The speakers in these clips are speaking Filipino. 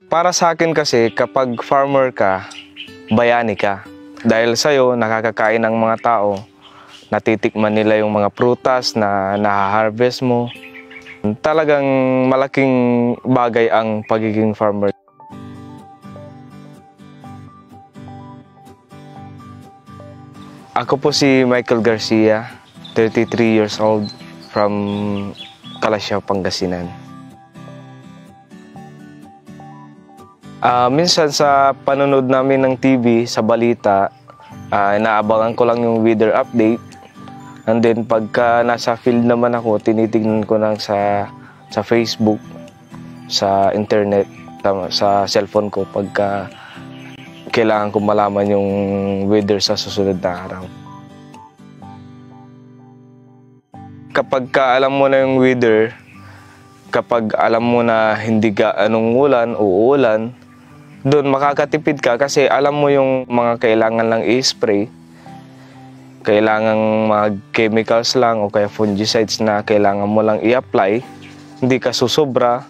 Para sa akin kasi, kapag farmer ka, bayani ka. Dahil sa'yo, nakakakain ng mga tao, natitikman nila yung mga prutas na naha-harvest mo. Talagang malaking bagay ang pagiging farmer. Ako po si Michael Garcia, 33 years old, from Calasiao, Pangasinan. Minsan sa panonood namin ng TV, sa balita, inaabangan ko lang yung weather update. And then pagka nasa field naman ako, tinitignan ko lang sa Facebook, sa internet, sa cellphone ko pagka kailangan ko malaman yung weather sa susunod na araw. Kapag alam mo na yung weather, kapag alam mo na hindi anong ulan o uulan, doon makakatipid ka kasi alam mo yung mga kailangan lang i-spray, kailangan mga chemicals lang o kaya fungicides na kailangan mo lang i-apply, hindi ka susobra,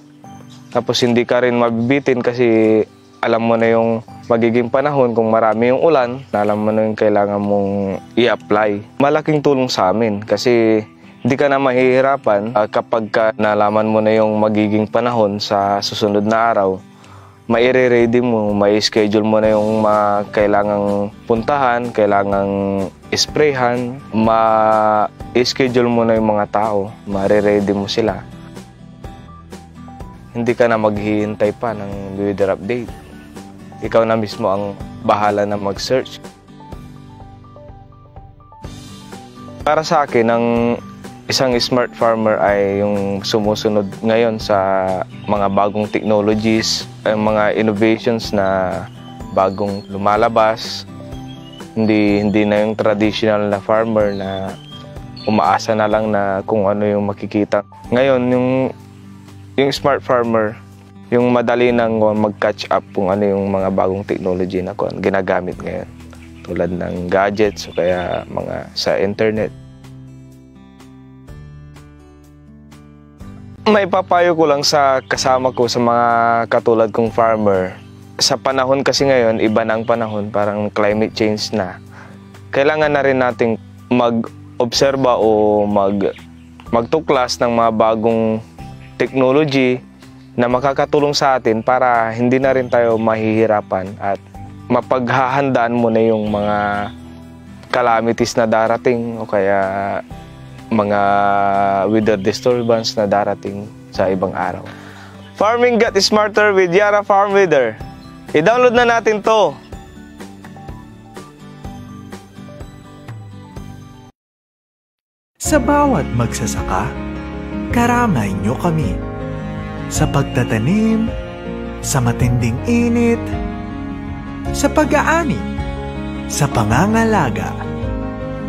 tapos hindi ka rin mabibitin kasi alam mo na yung magiging panahon kung marami yung ulan, alam mo na yung kailangan mong i-apply. Malaking tulong sa amin kasi hindi ka na mahihirapan kapag nalaman mo na yung magiging panahon sa susunod na araw. Maire-ready mo, mai-schedule mo na yung kailangang puntahan, kailangang sprayhan, ma-schedule mo na yung mga tao, ma-ready mo sila. Hindi ka na maghihintay pa ng weather update. Ikaw na mismo ang bahala na mag-search. Para sa akin, ang isang smart farmer ay yung sumusunod ngayon sa mga bagong technologies, mga innovations na bagong lumalabas. Hindi na yung traditional na farmer na umaasa na lang na kung ano yung makikita. Ngayon, yung smart farmer, yung madali nang mag-catch up kung ano yung mga bagong technology na ginagamit ngayon. Tulad ng gadgets o kaya mga sa internet. Maipapayo ko lang sa kasama ko sa mga katulad kong farmer. Sa panahon kasi ngayon, iba na ang panahon, parang climate change na. Kailangan na rin nating mag-obserba o magtuklas ng mga bagong technology na makakatulong sa atin para hindi na rin tayo mahihirapan at mapaghahandaan mo na yung mga calamities na darating o kaya mga weather disturbance na darating sa ibang araw. Farming got smarter with Yara Farm Weather. I-download na natin to. Sa bawat magsasaka, karamay nyo kami. Sa pagtatanim, sa matinding init, sa pag-aani, sa pangangalaga,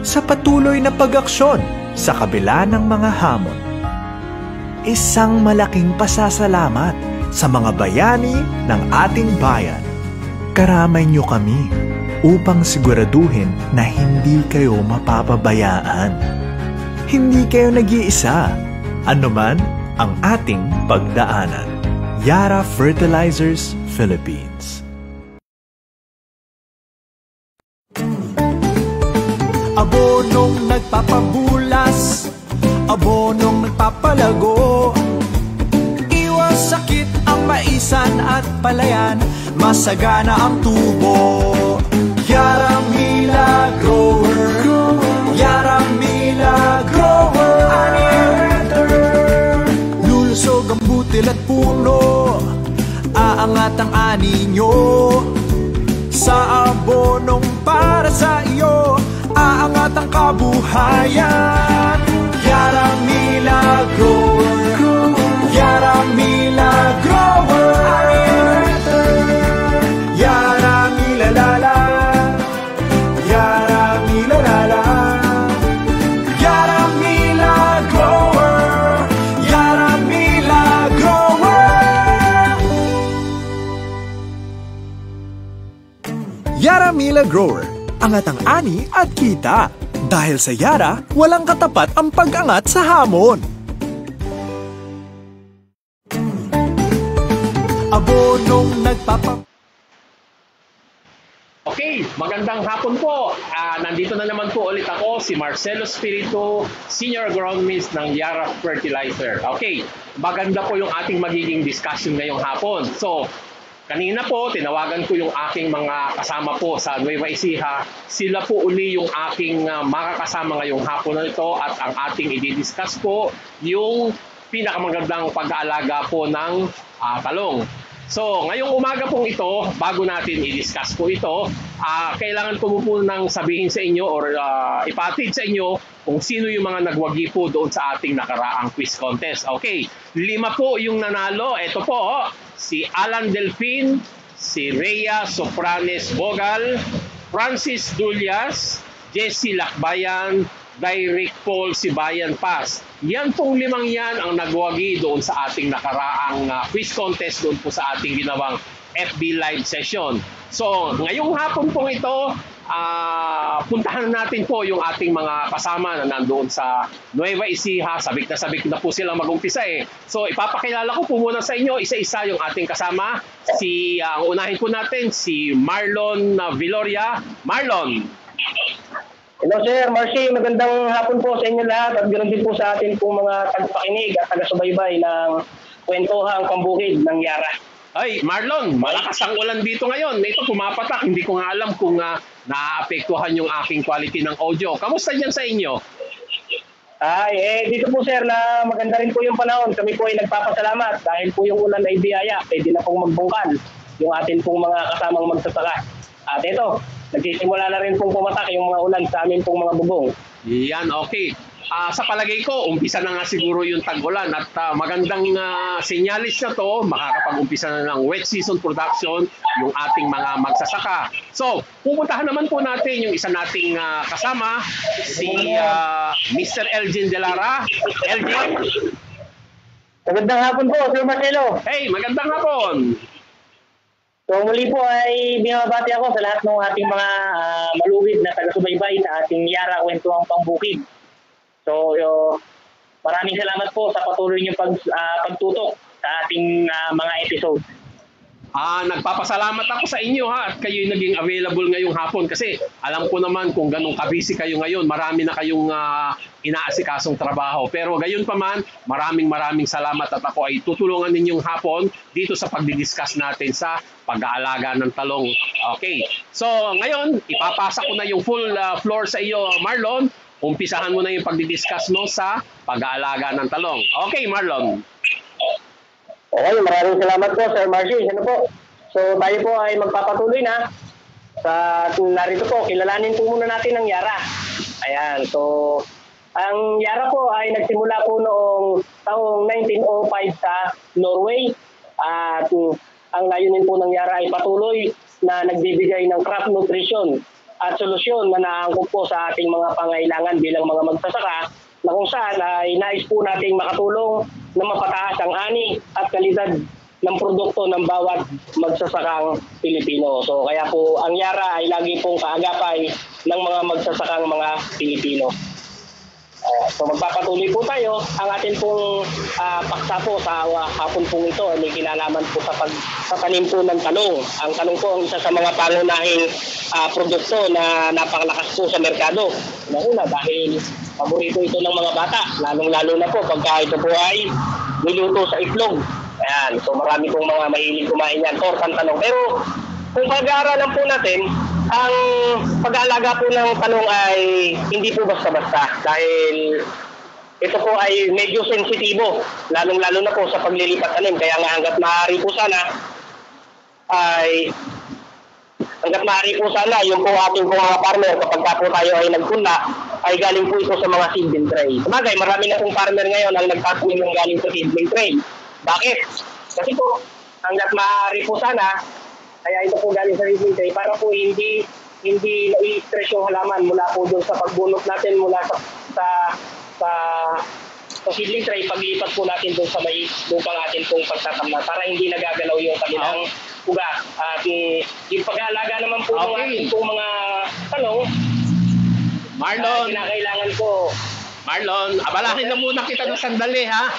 sa patuloy na pag-aksyon sa kabila ng mga hamon. Isang malaking pasasalamat sa mga bayani ng ating bayan. Karamay nyo kami upang siguraduhin na hindi kayo mapapabayaan. Hindi kayo nag-iisa, anuman ang ating pagdaanan. Yara Fertilizers, Philippines. Abonong nagpapabulas, abonong nagpapalago. Iwas sakit ang maisan at palayan, masagana ang tubo. Yara Mila Grower, Yara Mila Grower. Lulusog ang butil at puno, aangat ang ani nyo. Sa abonong para sa iyo, aangat ang kabuhayan. Yara Mila Grower, Yara Mila Grower. Yara Mila Lala, Yara Mila Lala. Yara Mila Grower, Yara Mila Grower. Yara Mila Grower, angat ang ani at kita. Dahil sa Yara, walang katapat ang pag-angat sa hamon. abonong nagpapa... Okay, magandang hapon po. Nandito na naman po ulit ako, si Marcelo Espiritu, Senior Agronomist ng Yara Fertilizer. Okay, maganda po yung ating magiging discussion ngayong hapon. So, kanina po, tinawagan ko yung aking mga kasama po sa Nueva Ecija. Sila po uli yung aking makakasama ngayong hapon na ito at ang ating i-discuss po yung pinakamagandang pag-aalaga po ng talong. So, ngayong umaga pong ito, bago natin i-discuss po ito, kailangan ko po nang sabihin sa inyo or ipatid sa inyo kung sino yung mga nagwagi po doon sa ating nakaraang quiz contest. Okay, 5 po yung nanalo. Ito po, si Alan Delfin, si Rhea Sopranes Bogal, Francis Dullas, Jessie Lakbayan, Direct Paul Sibayan Paz. Yan pong 5 yan ang nagwagi doon sa ating nakaraang quiz contest doon po sa ating ginawang FB live session. So, ngayong hapon pong ito, puntahan natin po yung ating mga kasama na nandoon sa Nueva Ecija. Sabik na po silang mag-umpisa eh. So, ipapakilala ko po muna sa inyo isa-isa yung ating kasama. Ang unahin po natin, si Marlon Viloria. Marlon. Hello Sir Marcy, magandang hapon po sa inyo lahat at ganoon din po sa atin pong mga tagapakinig at taga-subaybay ng Kwentuhang Pambukid ng Yara. Ay, Marlon, malakas ang ulan dito ngayon. Ito pumapatak, hindi ko nga alam kung naapektuhan yung aking quality ng audio. Kamusta dyan sa inyo? Dito po sir na maganda rin po yung panahon. Kami po ay nagpapasalamat dahil po yung ulan ay biyaya. Pwede na pong magbungkal yung atin pong mga kasamang magsasaka. At ito, nagsisimula na rin pong pumatak yung mga ulan sa amin pong mga bubong. Yan, okay. Sa palagay ko, umpisa na nga siguro yung tag-ulan at magandang senyalis na to, makakapag-umpisa na ng wet season production yung ating mga magsasaka. So, pupuntahan naman po natin yung isa nating kasama, si Mr. Elgin Delara. Elgin? Magandang hapon po, Sir Marcelo. Hey, magandang hapon. So muli po ay binabati ako sa lahat ng ating mga maluwid na taga-subaybay sa ating Yara Kwentuhang Pambukid. So maraming salamat po sa patuloy niyong pagtutok sa ating mga episode. Nagpapasalamat ako sa inyo at kayo'y naging available ngayong hapon kasi alam ko naman kung ganong kabisi kayo ngayon, marami na kayong inaasikasong trabaho. Pero gayon pa man, maraming salamat at ako ay tutulungan ninyong hapon dito sa pagdidiscuss natin sa pag-aalaga ng talong. Okay, so ngayon, ipapasa ko na yung full floor sa iyo, Marlon. Umpisahan mo na yung pagdidiscuss mo sa pag-aalaga ng talong. Okay, Marlon. Okay, maraming salamat po Sir Marcy. Ano po? So tayo po ay magpapatuloy na sa narito po. Kilalanin po muna natin ang Yara. Ayan, so ang Yara po ay nagsimula po noong taong 1905 sa Norway. At ang layunin po ng Yara ay patuloy na nagbibigay ng crop nutrition at solusyon na naangkop po sa ating mga pangailangan bilang mga magsasaka na kung saan ay nais po nating makatulong na mapataas ang ani at kalidad ng produkto ng bawat magsasakang Pilipino. So kaya po ang Yara ay lagi pong kaagapay ng mga magsasakang mga Pilipino. So magpapatuloy po tayo. Ang atin pong paksa po sa hapon pong ito ay may kinalaman po sa pagtatanim po ng talong. Ang talong po ang isa sa mga pangunahing produkto na napakalakas po sa merkado. Una dahil paborito ito ng mga bata, lalong-lalo na po pagka ito po ay niluto sa itlog. Ayan, so marami pong mga mahilig kumain yan, tortang talong. Pero kung pag-aaralan po natin, ang pag-aalaga po ng talong ay hindi po basta-basta dahil ito po ay medyo sensitibo, lalong-lalo na po sa paglilipat tanim. Kaya nga hanggat maaari po sana yung po ating mga farmer kapag po tayo ay nagpunla ay galing po ito sa mga seedling tray. Sabagay, marami na pong farmer ngayon ang nagtatanim ng galing sa seedling tray. Bakit? Kasi po hanggat maaari po sana, kaya ito po galing sa seedling tray para po hindi nai-stress yung halaman mula po doon sa pagbunot natin mula sa seedling tray, paglipat po natin doon sa may lupang atin pong pagtatamnan para hindi nagagalaw yung kanilang ugat. At yung pag-aalaga naman po ng ating pong mga talong, Marlon, kinakailangan po. Marlon, abalahin na muna kita ng sandali ha.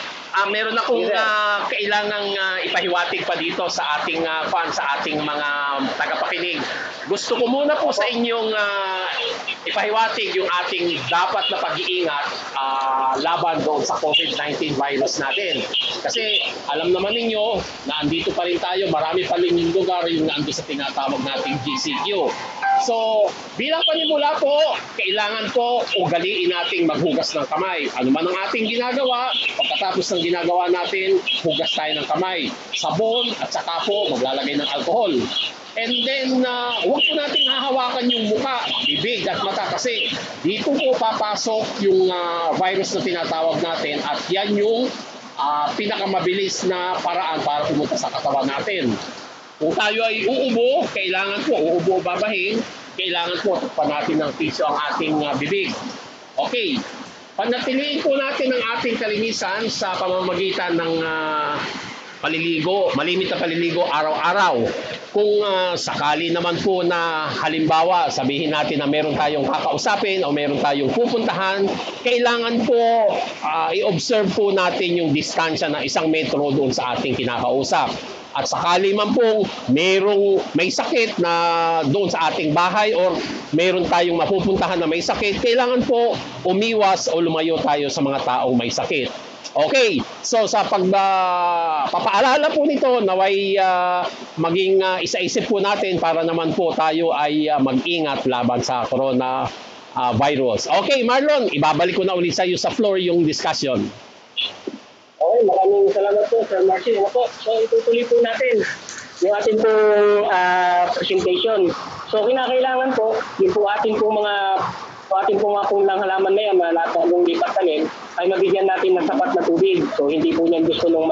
Meron akong Yes, sir. kailangang ipahiwatig pa dito sa ating fans, sa ating mga tagapakinig. Gusto ko muna po sa inyong ipahiwatig yung ating dapat na pag-iingat laban doon sa COVID-19 virus natin. Kasi alam naman ninyo na andito pa rin tayo, marami pa rin yung lugar yung nandito sa tinatawag nating GCQ. So, bilang panimula po, kailangan po ugaliin nating maghugas ng kamay. Ano man ang ating ginagawa, pagkatapos ng ginagawa natin, hugas tayo ng kamay. Sabon at saka po maglalagay ng alcohol. And then, huwag po natin hahawakan yung muka, bibig at mata kasi dito po papasok yung virus na tinatawag natin at yan yung pinakamabilis na paraan para pumunta sa katawan natin. Kung tayo ay uubo, kailangan po uubo babahin, kailangan po tukpan natin ng tissue ang ating bibig. Okay, panatiliin po natin ang ating kalinisan sa pamamagitan ng paliligo, malimit na paliligo araw-araw. Kung sakali naman po na halimbawa sabihin natin na meron tayong kakausapin o meron tayong pupuntahan, kailangan po i-observe po natin yung distansya na 1 metro doon sa ating kinakausap. At sakali man po may sakit na doon sa ating bahay or meron tayong mapupuntahan na may sakit, kailangan po umiwas o lumayo tayo sa mga taong may sakit. Okay, so sa papaalala po nito, naway maging isa-isip po natin para naman po tayo ay mag-ingat laban sa corona virus. Okay, Marlon, ibabalik ko na ulit sa iyo sa floor yung discussion. Okay, maraming salamat po, Sir Marcy. Ano po? So, itutuloy po natin yung ating pong presentation. So, kinakailangan po, yung po ating pong mga lang halaman na yan, na lipat tanim, ay mabigyan natin ng sapat na tubig. So, hindi po niyan gusto nung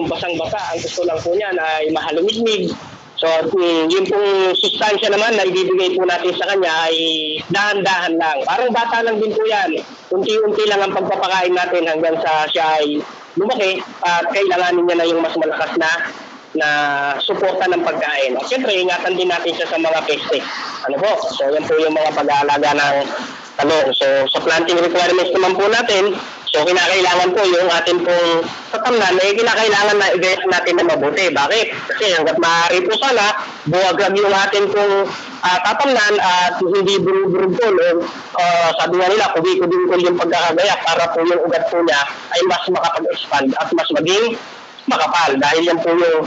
basang-basa. Ang gusto lang po niyan ay mahalumigmig. So, yung pong sustansya naman na ibibigay po natin sa kanya ay dahan-dahan lang. Parang bata lang din po yan. Unti-unti lang ang pagpapakain natin hanggang sa siya ay lumaki at kailanganin niya na yung mas malakas na suporta ng pagkain. At siyempre, ingatan din natin siya sa mga peste. Ano po? So, yan po yung mga pag-aalaga ng talong. So, sa planting requirements naman po natin, so kinakailangan po yung atin pong tatamnan, kinakailangan na i-gayat natin na mabuti. Bakit? Kasi hanggat maaari po sana, buwagag yung atin pong tatamnan at hindi burug-burug o sabi nga nila, kubi-kubi yung pagkakagaya para po yung ugat po niya ay mas makapag-expand at mas maging makapal dahil yan po yung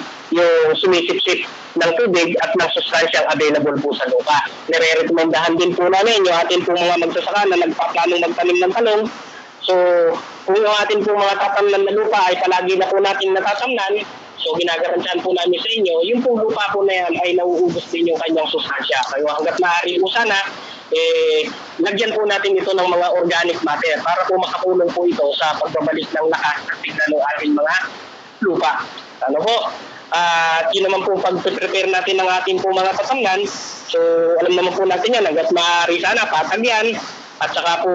sumisip-sip ng tubig at ng sustansyang available po sa lupa. Nire-recomendahan din po namin yung atin po mga magsasaka na nagpaplanong magtanim ng talong. So, kung yung atin po mga tatamnan na lupa ay palagi na po natin natatamnan, so ginagarantihan po namin sa inyo, yung po lupa po na yan ay nauubos din yung kanyang sustansya. Kaya hanggat maaari po sana, lagyan po natin ito ng mga organic matter para po makatulong po ito sa pagbabalik ng lakas at tignan ng ating mga lupa. Ano po? Yun naman po pag-prepare natin ng ating po mga tatamnan. So, alam naman po natin yan, hanggat maaari sana, patag yan. At saka po,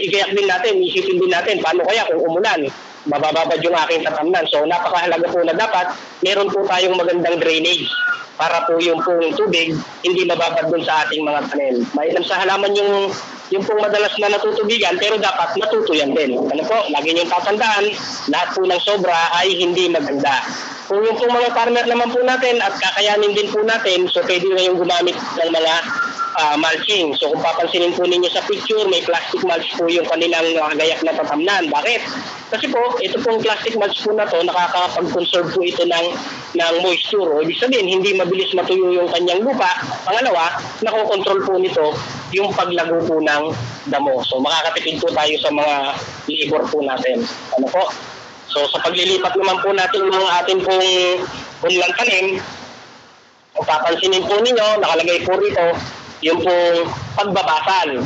igayak din natin, isipin din natin, paano kaya kung umulan, mabababad yung aking tatamnan. So, napakahalaga po na dapat, meron po tayong magandang drainage para po yung pong tubig hindi mababad dun sa ating mga tanim. Mainam sa halaman yung pong madalas na natutubigan, pero dapat natutuyan din. Ano po, lagi niyong tatandaan, lahat po ng sobra ay hindi maganda. Kung yung pong mga farmer naman po natin at kakayanin din po natin, so pwede na yung gumamit ng mga mulching. So kung papansinin po ninyo sa picture, may plastic mulch po yung kanilang gayak na tatamnan. Bakit? Kasi po, ito pong plastic mulch po na to, nakakapag-conserve po ito ng moisture. O ibig sabihin, hindi mabilis matuyo yung kanyang lupa. Pangalawa, nakokontrol po nito yung paglago po ng damo. So makakatipid po tayo sa mga labor po natin. Ano po? So sa paglilipat naman po natin ng ating pong unlang tanim, kung papansinin po ninyo, nakalagay po rito, yung pong pagbabasal.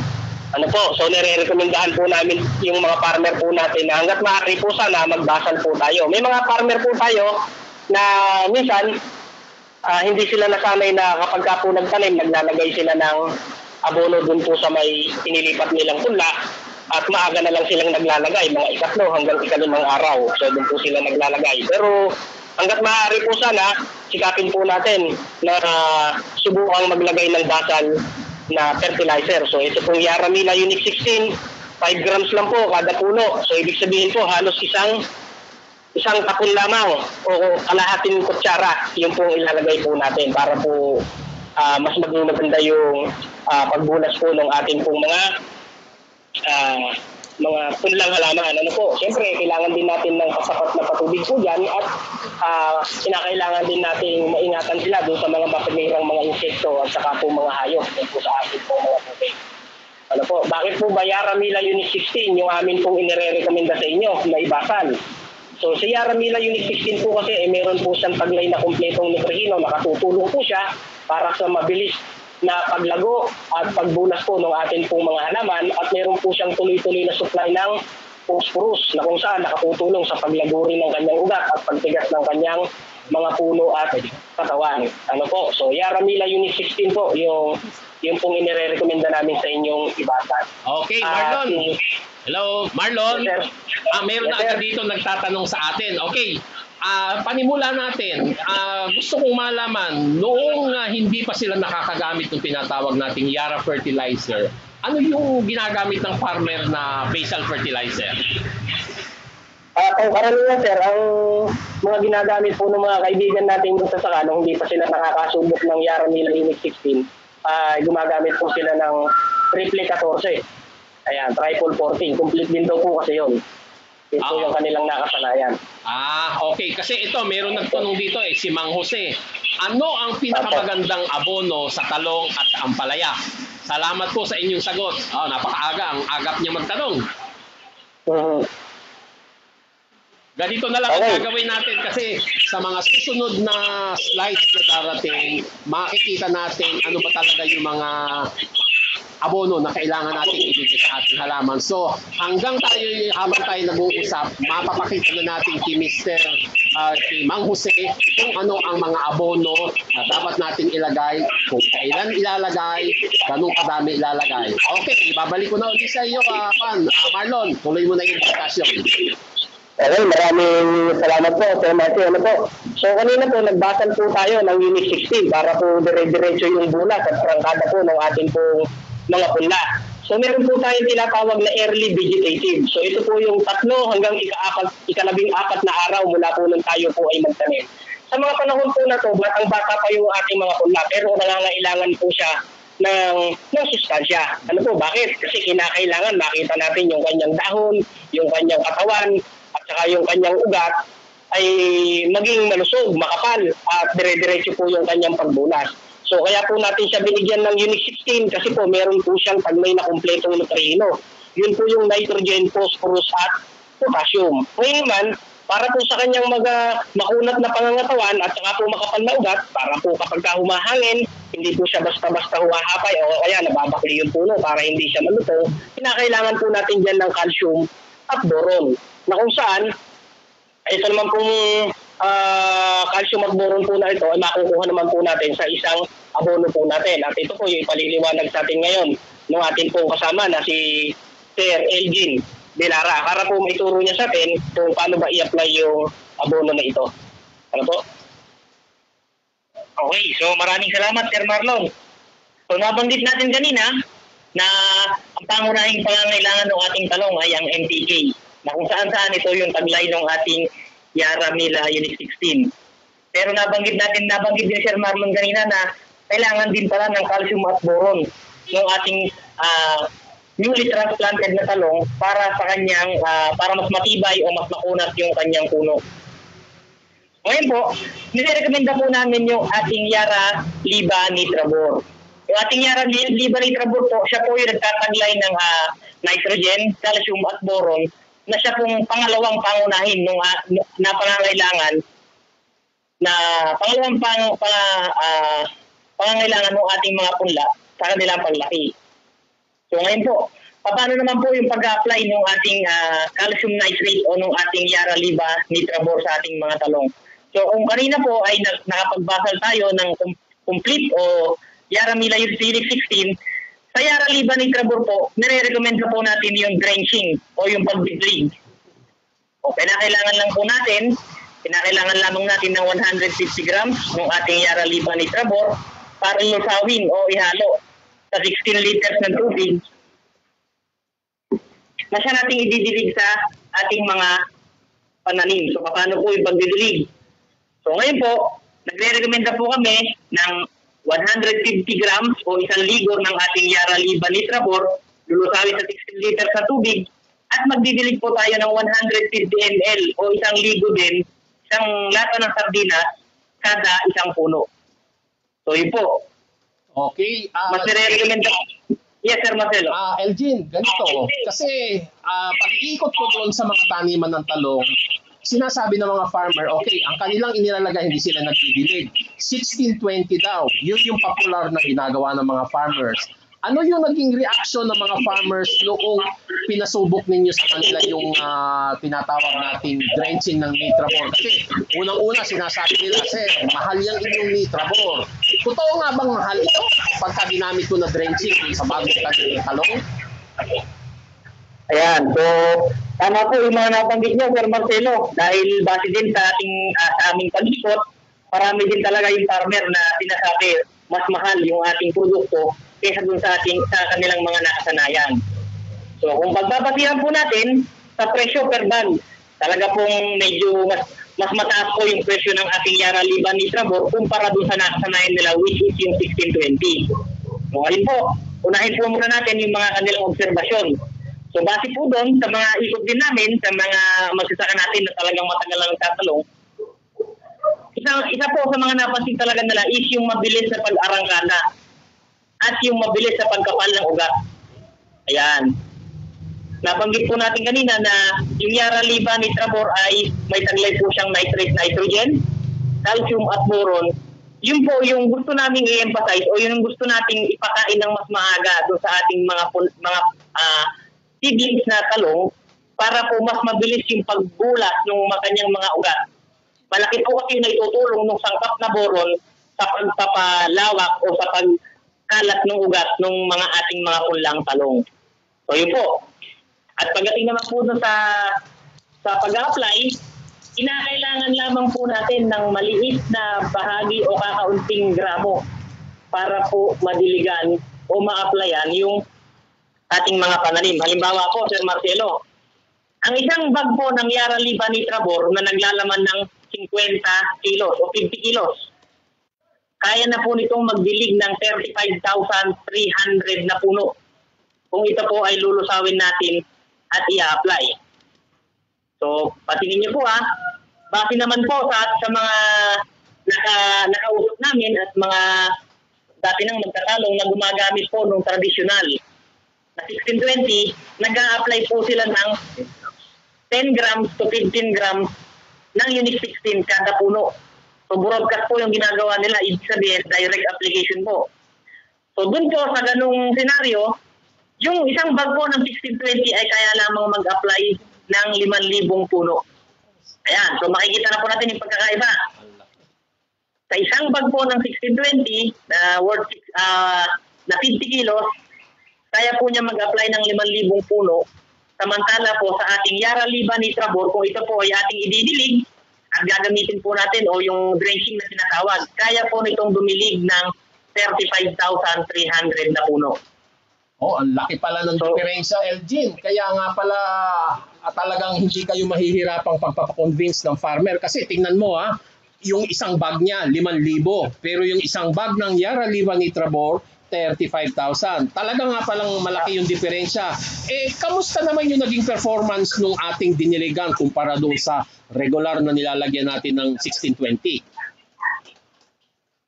Ano po? So nire-recomendahan po namin yung mga farmer po natin na hanggat maaari po sana magbasal po tayo. May mga farmer po tayo na minsan hindi sila nasanay na kapag ka po nagtanim, naglalagay sila ng abono dun po sa may inilipat nilang punla at maaga na lang silang naglalagay, mga 3 hanggang 5 araw. So dun po sila naglalagay. Pero hanggat maaari po sana, sikapin po natin na subukang maglagay ng basal na fertilizer. So ito pong Yaramila Unique 16 5 grams lang po kada puno. So ibig sabihin po halos isang tapon lamang o kalahating kutsara yung pong ilalagay po natin para po mas maging maganda yung pagbunas po ng ating pong mga punlang halaman. Ano po, siyempre kailangan din natin ng kasapat na patubig po dyan at kinakailangan din natin maingatan sila doon sa mga mapamirang mga insekto at saka po mga hayop po sa ating po mga tubig. Ano po, bakit po ba Yaramila Unit 16 yung amin pong inire-recommenda sa inyo na ibasan? So sa Yaramila Unit 16 po kasi meron po siyang taglay na kumpletong nutrihino, nakatutulong po siya para sa mabilis na paglago at pagbunas po ng ating pong mga halaman at meron po siyang tuloy-tuloy na supply ng phosphorus na kung saan nakatutulong sa paglago rin ng kanyang ugat at pagtigas ng kanyang mga puno at katawan. Ano po? So Yaramila Unit 16 po yung pong inire-recommenda namin sa inyong ibasan. Okay, Marlon. Hello, Marlon. Yes, sir. Meron na Yes, sir. agad dito nagtatanong sa atin. Okay, panimula natin. Gusto kong malaman, noong hindi pa sila nakakagamit ng tinatawag nating Yara fertilizer, ano yung ginagamit ng farmer na basal fertilizer? Kung karamihan sir, ang mga ginagamit po ng mga kaibigan natin sa saka nung hindi pa sila nakakasubok ng Yaramila Unit 16, gumagamit po sila ng triple 14. Ayan, triple 14. Complete din daw po kasi yun. Ito yung kanilang nakasanayan. Okay. Kasi ito, meron nagtanong dito si Mang Jose. Ano ang pinakamagandang abono sa talong at ampalaya? Salamat po sa inyong sagot. Napakaaga. Ang agap niya magtanong. Ganito na lang ang gagawin natin kasi sa mga susunod na slides na darating, makikita natin ano ba talaga yung mga abono na kailangan natin ibigay sa ating halaman. So, habang tayo nag-uusap, mapapakita na natin kay Mr. Kay Mang Jose kung ano ang mga abono na dapat natin ilagay, kung kailan ilalagay, ganun kadami ilalagay. Okay, babalik ko na ulit sa iyo, Marlon. Tuloy mo na yung discussion. Okay, maraming salamat po, Sir Marty. Ano po? So kanina po, nagbasan po tayo ng Unit 16 para po dire-diretso yung bulas at prangkada po ng ating po mga punla. So meron po tayong tinatawag na early vegetative. So ito po yung 3 hanggang ika-14 na araw mula po nung tayo po ay magtanim. Sa mga panahon po na to, batang-bata pa yung ating mga punla pero nangangailangan po siya ng sustansya. Ano po, bakit? Kasi kinakailangan makita natin yung kanyang dahon, yung kanyang katawan, at saka yung kanyang ugat ay maging malusog, makapal at dire-diretso po yung kanyang pagbunas. So kaya po natin siya binigyan ng Unit 16 kasi po meron po siyang taglay na kumpletong nutrihino. Yun po yung nitrogen, phosphorus at potassium. Ngayon naman, para po sa kanyang makunat na pangangatawan at saka po makapal na ugat, para po kapag humahangin, hindi po siya basta-basta huwahapay o kaya nababakli yung puno para hindi siya maluto, kinakailangan po natin dyan ng calcium at boron. Na kung saan, ito naman pong calcium at boron po na ito ay makukuha naman po natin sa isang abono po natin. At ito po yung ipaliliwanag sa atin ngayon ng ating pong kasama na si Sir Elgin Delara para po maituro niya sa atin kung paano ba i-apply yung abono na ito. Ano po? Okay, so maraming salamat Sir Marlon. So nabanggit natin kanina na ang pangunahing pangangailangan ng ating talong ay ang NPK. Na kung saan ito yung taglay ng ating Yaramila Unit 16. Pero nabanggit din Sir Marlon kanina na kailangan din pala ng calcium at boron ng ating newly transplanted na talong para sa kanyang para mas matibay o mas makunat yung kanyang puno. Ngayon po, nirekomenda po namin yung ating Yara Liba Nitrabor. Yung ating Yara Liba Nitrabor po, siya po yung nagtataglay ng nitrogen, calcium at boron na siya pong pangalawang pangunahin na pangangailangan pangangailangan ng ating mga punla sa kanilang paglaki. So ngayon po, paano naman po yung pag-apply ng ating calcium nitrate o ng ating Yara Liba Nitrabor sa ating mga talong? So kung kanina po ay nakapagbasal tayo ng complete o Yaramila Unit 16, sa Yara Liba Nitrabor po, nire-recommend po natin yung drenching o yung pagbiblig. O kinakailangan lamang natin ng 150 grams ng ating Yara Liba Nitrabor para lusawin o ihalo sa 16 liters ng tubig na siya nating ididilig sa ating mga pananim. So, paano po yung pagdidilig? So, ngayon po, nagre-recommenda po kami ng 150 grams o 1 ligor ng ating Yara Liba Nitrabor, lulusawin sa 16 liters na tubig, at magdidilig po tayo ng 150 ml o 1 ligo din, isang lata ng sardinas kada isang puno. So, yun po. Okay. Mas nire-recommenda. Yes, Sir Marcelo. Elgin, ganito. Kasi pag-iikot ko doon sa mga taniman ng talong, sinasabi ng mga farmer, okay, ang kanilang inilalagay, hindi sila nagdidilig. 16-20 daw. Yun yung popular na ginagawa ng mga farmers. Ano yung naging reaction ng mga farmers noong pinasubok ninyo sa kanila yung tinatawag nating drenching ng Nitrabor? Kasi unang-una sinasabi nila, sir, mahal yung inyong Nitrabor. Totoo nga bang mahal ito pagka ginamit ko na drenching sa bagong talong? Ayan, so tama po yung mga nabanggit niyo, Sir Marcelo, dahil base din sa aming pag-ikot, marami din talaga yung farmer na sinasabi mas mahal yung ating produkto kaysa dun sa kanilang mga nakasanayan. So kung pagbabasihan po natin sa presyo per bag, talaga pong medyo mas mataas po yung presyo ng ating Yara Liba Nitrabor kumpara dun sa nakasanayan nila, which is yung 1620. So ngayon po, unahin po muna natin yung mga kanilang obserbasyon. So base po doon sa mga ikot din namin, sa mga magsasaka natin na talagang matagal lang tatalong, isa po sa mga napansin talaga nila is yung mabilis na pag-arangkada at yung mabilis sa pagkapal ng ugat. Ayan. Nabanggit po natin kanina na yung Yara Liba Nitrabor ay may taglay po siyang nitrate nitrogen, calcium at boron. Yun po yung gusto naming i-emphasize o yun yung gusto nating ipakain ng mas maaga doon sa ating mga seedlings na talong para po mas mabilis yung pagbulas ng kanyang mga ugat. Malaki po kasi na itutulong ng sangkap na boron sa pagpapalawak o sa pagkalat ng ugat ng mga ating mga punlang talong. So yun po. At pagdating naman po sa pag-apply, kinakailangan lamang po natin ng maliit na bahagi o kakaunting gramo para po madiligan o ma-applyan yung ating mga pananim. Halimbawa po, Sir Marcelo, ang isang bag po ng Yara Liba Nitrabor na naglalaman ng 50 kilos o 50 kilos, kaya na po nitong magdilig ng 35,300 na puno kung ito po ay lulusawin natin at i-apply. So, patingin niyo po base naman po sa mga nakausap namin at mga dati nang magtatalong na gumagamit po ng tradisyonal na 1620, nag-a-apply po sila ng 10 grams to 15 grams ng Unique 16 kada puno. So, broadcast po yung ginagawa nila, ibig sabihin, direct application po. So, dun po sa ganung senaryo, yung isang bag po ng 1620 ay kaya lamang mag-apply ng 5,000 puno. Ayan, so makikita na po natin yung pagkakaiba. Sa isang bag po ng 1620 na worth na 50 kilos, kaya po niya mag-apply ng 5,000 puno. Samantala po sa ating Yara Liba Nitrabor, kung ito po ay ating ididilig at gagamitin po natin o yung drenching na tinatawag, kaya po nitong dumilig ng 35,300 na puno. Oh, ang laki pala ng diferensya, Elgin. Kaya nga pala talagang hindi kayo mahihirapang pagpapakonvince ng farmer. Kasi tingnan mo yung isang bag niya, 5,000. Pero yung isang bag ng Yara Liba Nitrabor, 35,000. Talaga nga palang malaki yung diferensya. Kamusta naman yung naging performance nung ating diniligan kumpara doon sa regular na nilalagyan natin ng 1620?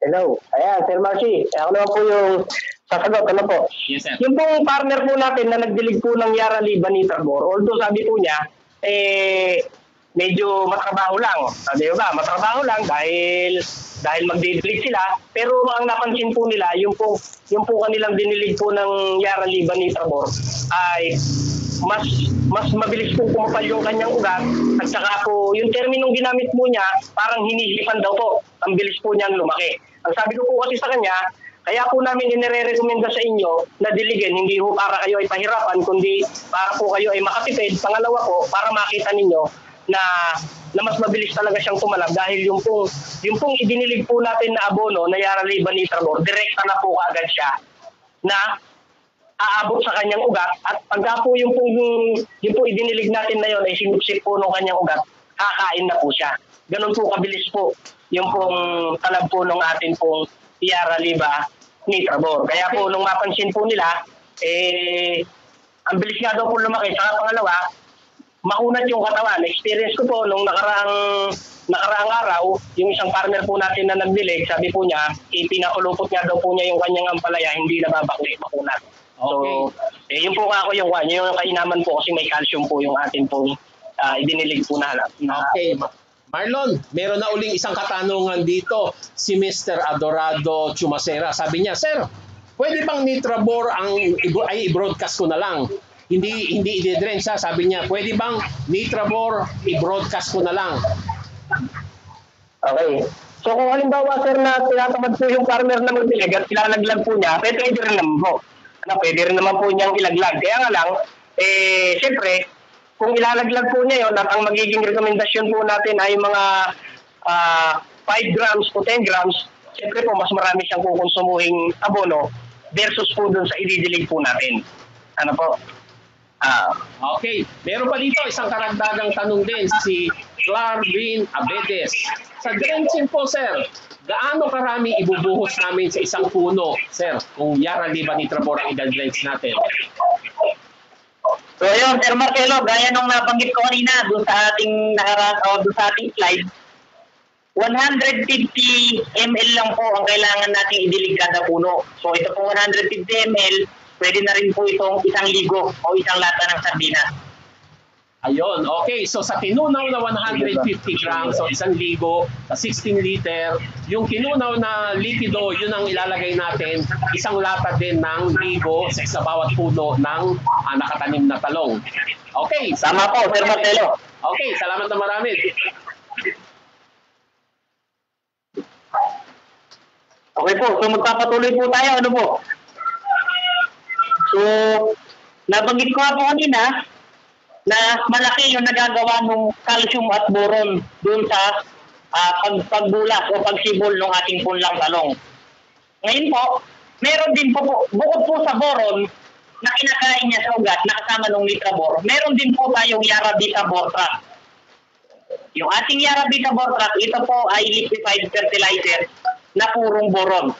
Hello. Ayan, Sir Marcy. Ako naman po yung sasagot. Ano po? Yes, sir. Yung pong partner po natin na nagdilig po ng Yara Liba Nitrabor, although sabi po niya, medyo matrabaho lang. Sabi ba? Matrabaho lang dahil magdidilig sila. Pero ang napansin po nila, yung po kanilang dinilig po ng Yara Liba Nitrabor ay mas mabilis po kumapal yung kanyang ugat at saka po yung terminong ginamit po niya parang hinihilipan daw po. Ang bilis po niyang lumaki. Ang sabi ko po kasi sa kanya, kaya po namin inire-recommenda sa inyo na diligin, hindi po para kayo ay pahirapan, kundi para po kayo ay makatipid. Pangalawa po, para makita ninyo na mas mabilis talaga siyang tumalab dahil yung pong idinilig po natin na abono na Yara Liba Nitrabor, direkta na po kaagad siya na aabot sa kanyang ugat at pagka po yung po idinilig natin na yun ay sinupsip po ng kanyang ugat, kakain na po siya. Ganun po kabilis po yung pong talab po ng atin pong Yara Liba Nitrabor. Kaya po nung mapansin po nila, ang bilis nga daw po lumaki. Saka pangalawa, makunat yung katawan. Experience ko po nung nakaraang araw, yung isang partner po natin na nagdilig, sabi po niya, ipinakulupot nga daw po niya yung kanyang ampalaya, hindi nababakli, makunat. Okay. So, yun po ako yung kainaman po kasi may calcium po yung atin pong idinilig po na. Okay. Marlon, meron na uling isang katanungan dito. Si Mr. Adorado Chumacera. Sabi niya, Sir, pwede bang Nitrabor ay i-broadcast ko na lang? Hindi i-drench siya. Sabi niya, pwede bang Nitrabor i-broadcast ko na lang? Okay. So kung halimbawa sir na tinatamad po yung farmer na magdilig at ilalaglag po niya, pwede rin naman po. Pwede rin naman po niyang ilaglag. Kaya nga lang, siyempre, kung ilalaglag po niya yun at ang magiging rekomendasyon po natin ay mga 5 grams to 10 grams, siyempre po mas marami siyang kukonsumuhing abono versus po dun sa ididilig po natin. Ano po? Okay. Meron pa dito isang karagdagang tanong din si Clarvin Abedes. Sa drenching po, sir, gaano karami ibubuhos namin sa isang puno, sir, kung Yara Liba Nitrabor ang i-drench natin? So yun, Sir Marcelo, gaya nung nabanggit ko kanina doon sa ating doon sa ating slide, 150 ml lang po ang kailangan nating idilig kada puno. So ito po 150 ml, pwede na rin po itong isang ligo o isang lata ng sardinas. Ayun, okay. So sa kinunaw na 150 grams, so isang ligo, sa 16 liter, yung kinunaw na likido, yun ang ilalagay natin, isang lata din ng ligo sa bawat puno ng nakatanim na talong. Okay. Tama po, Sir Marcelo. Okay, salamat na marami. Okay po, so magpapatuloy po tayo. Ano po? So, nabanggit ko po kanina na malaki yung nagagawa ng calcium at boron dun sa pagbulas o pagsibol ng ating punlang talong. Ngayon po, meron din po, bukod po sa boron na kinakain niya sa ugat na kasama ng Nitrabor, meron din po tayong Yara Beta Bortrac. Yung ating Yara Beta Bortrac, ito po ay liquefied fertilizer na purong boron.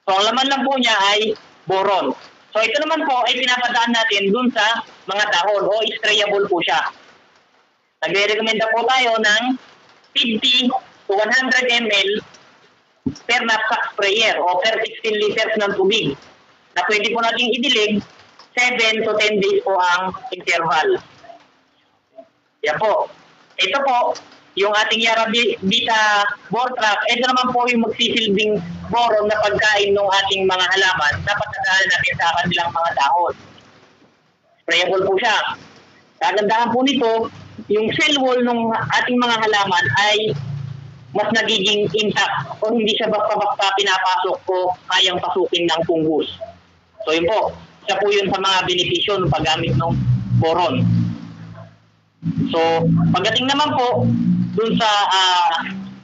So, ang laman lang po niya ay boron. So ito naman po ay pinapadaan natin dun sa mga dahon o sprayable po siya. Nagre-recommenda po tayo ng 50 to 100 ml per knapsack sprayer o per 16 liters ng tubig na pwede po natin idilig 7 to 10 days po ang interval. Yan po. Ito po, yung ating Yara Beta Bortrac, ito naman po yung magsisilbing boron na pagkain ng ating mga halaman na pagkadaan natin sa kanilang mga dahon. Sprayable po siya. Kagandahan po nito, yung cell wall ng ating mga halaman ay mas nagiging intact o hindi siya basta-basta pinapasok o kayang pasukin ng fungus. So yun po, isa po yun sa mga benepisyo ng paggamit ng boron. So, pagdating naman po dun sa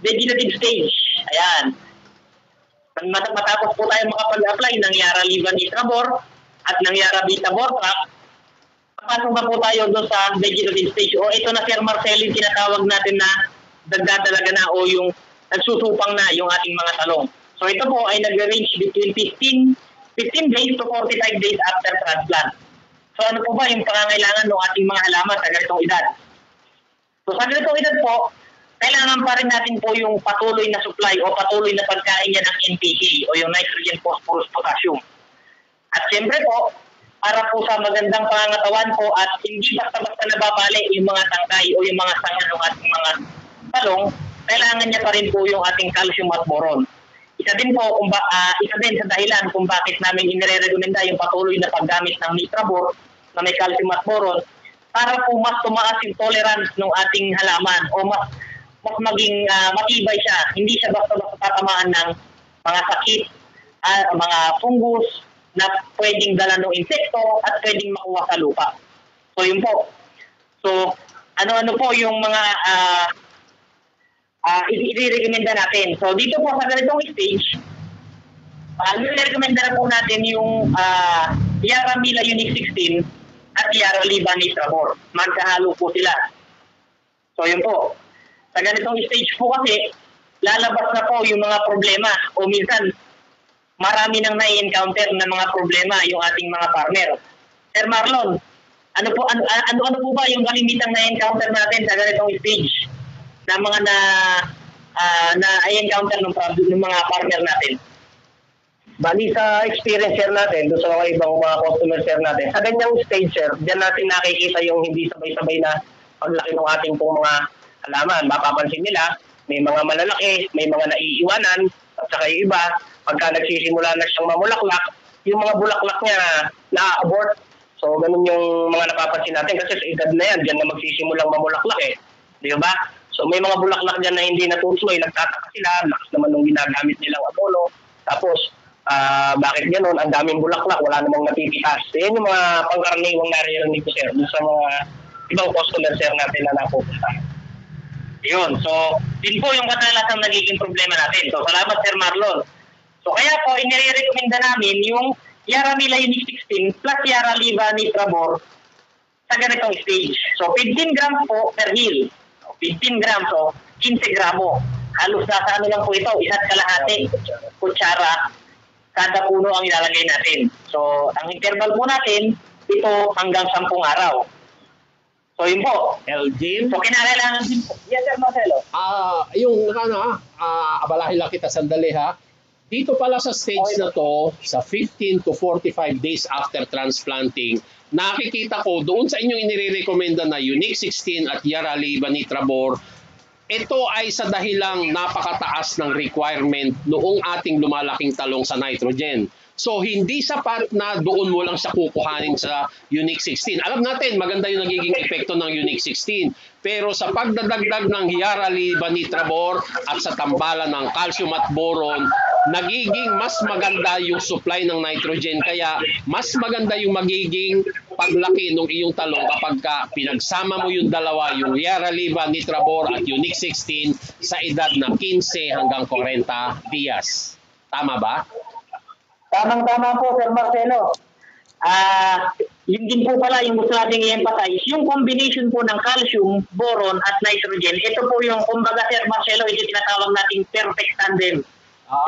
vegetative stage, ayan, matapos po tayo makapag-apply ng Yara Liba Nitrabor at ng Yara Beta Bortrac, papasok na po tayo dun sa vegetative stage o ito na Sir Marcelo yung tinatawag natin na dagdadalaga na o yung nagsusupang na yung ating mga talong. So ito po ay nag-range between 15 days to 45 days after transplant. So ano po ba yung pangangailangan ng ating mga halaman sa ganitong edad? So sa ganitong edad po, kailangan pa rin natin po yung patuloy na supply o patuloy na pagkain niya ng NPK o yung nitrogen, phosphorus, potassium. At siyempre po, para po sa magandang pangangatawan po at hindi basta-basta nababali yung mga tangkay o yung mga sanga ng ating mga talong, kailangan niya pa rin po yung ating calcium at boron. Isa din sa dahilan kung bakit namin inirekomenda yung patuloy na paggamit ng Nitrabor na may calcium at boron para po mas tumaas yung tolerance ng ating halaman o mas maging matibay siya. Hindi siya basta-basta tatamaan ng mga sakit, mga fungus na pwedeng dala ng insekto at pwedeng makuha sa lupa. So yun po. So ano-ano po yung mga i-recommenda natin. So dito po sa ganitong stage, i-recommenda na po natin yung Yara Mila Unique 16 at Yara Libani Trabor. Magkahalo po sila. So yun po. Sa ganitong stage po kasi, lalabas na po yung mga problema o minsan marami nang nai-encounter na mga problema yung ating mga farmer. Sir Marlon, ano po ba yung kalimitang na-encounter natin sa ganitong stage na mga na-encounter ng mga farmer natin? Bali sa experience sir natin, doon sa mga ibang mga customer sir natin, sa ganyang stage sir, diyan natin nakikita yung hindi sabay-sabay na paglaki ng ating pong mga halaman. Mapapansin nila, may mga malalaki, may mga naiiwanan, at saka yung iba, pagka nagsisimula na siyang mamulaklak, yung mga bulaklak niya na-abort. So ganun yung mga napapansin natin kasi sa edad na yan, diyan na magsisimulang mamulaklak eh. Di ba? So may mga bulaklak dyan na hindi natutuloy, nagtataka sila, lakas naman nung ginagamit nilang abono. Tapos, bakit gano'n? Ang daming bulaklak, wala namang napipitas. So, yan yung mga pangkaraniwang naririnig ko, sir, sa mga ibang customer, sir, natin na napupunta. Yun. So, din po yung kadalasang nagiging problema natin. So, salamat, Sir Marlon. So, kaya po, inirekomenda namin yung Yara Mila Unique 16 plus Yara Libani Trabor sa ganitong stage. So, 15 grams po per hill. 15 grams, so 15 gramo. Halos nasa ano lang po ito, isa't kalahati kutsara kada puno ang ilalagay natin. So, ang interval po natin, ito hanggang 10 araw. So, yun po. Elgin? So, kinakailangan din po. Yes, Sir Marcelo. Abalahin lang kita sandali ha. Dito pala sa stage na to, sa 15 to 45 days after transplanting, nakikita ko doon sa inyong inirekomenda na Unique 16 at Yara Libani Trabor, ito ay sa dahilang napakataas ng requirement noong ating lumalaking talong sa nitrogen. So, hindi sapat na doon mo lang siya kukuhanin sa Unique 16. Alam natin, maganda yung nagiging epekto ng Unique 16. Pero sa pagdadagdag ng Yara Libani Trabor at sa tambalan ng calcium at boron, nagiging mas maganda yung supply ng nitrogen. Kaya mas maganda yung magiging paglaki ng iyong talong kapag pinagsama mo yung dalawa, yung Yara Libani Trabor at Unique 16 sa edad na 15 hanggang 40 dias. Tama ba? Tamang-tama po, Sir Marcelo. Yun din po pala yung gusto natin i-emphasize. Yung combination po ng calcium, boron, at nitrogen, ito po yung, kumbaga, Sir Marcelo, ito tinatawag nating perfect tandem.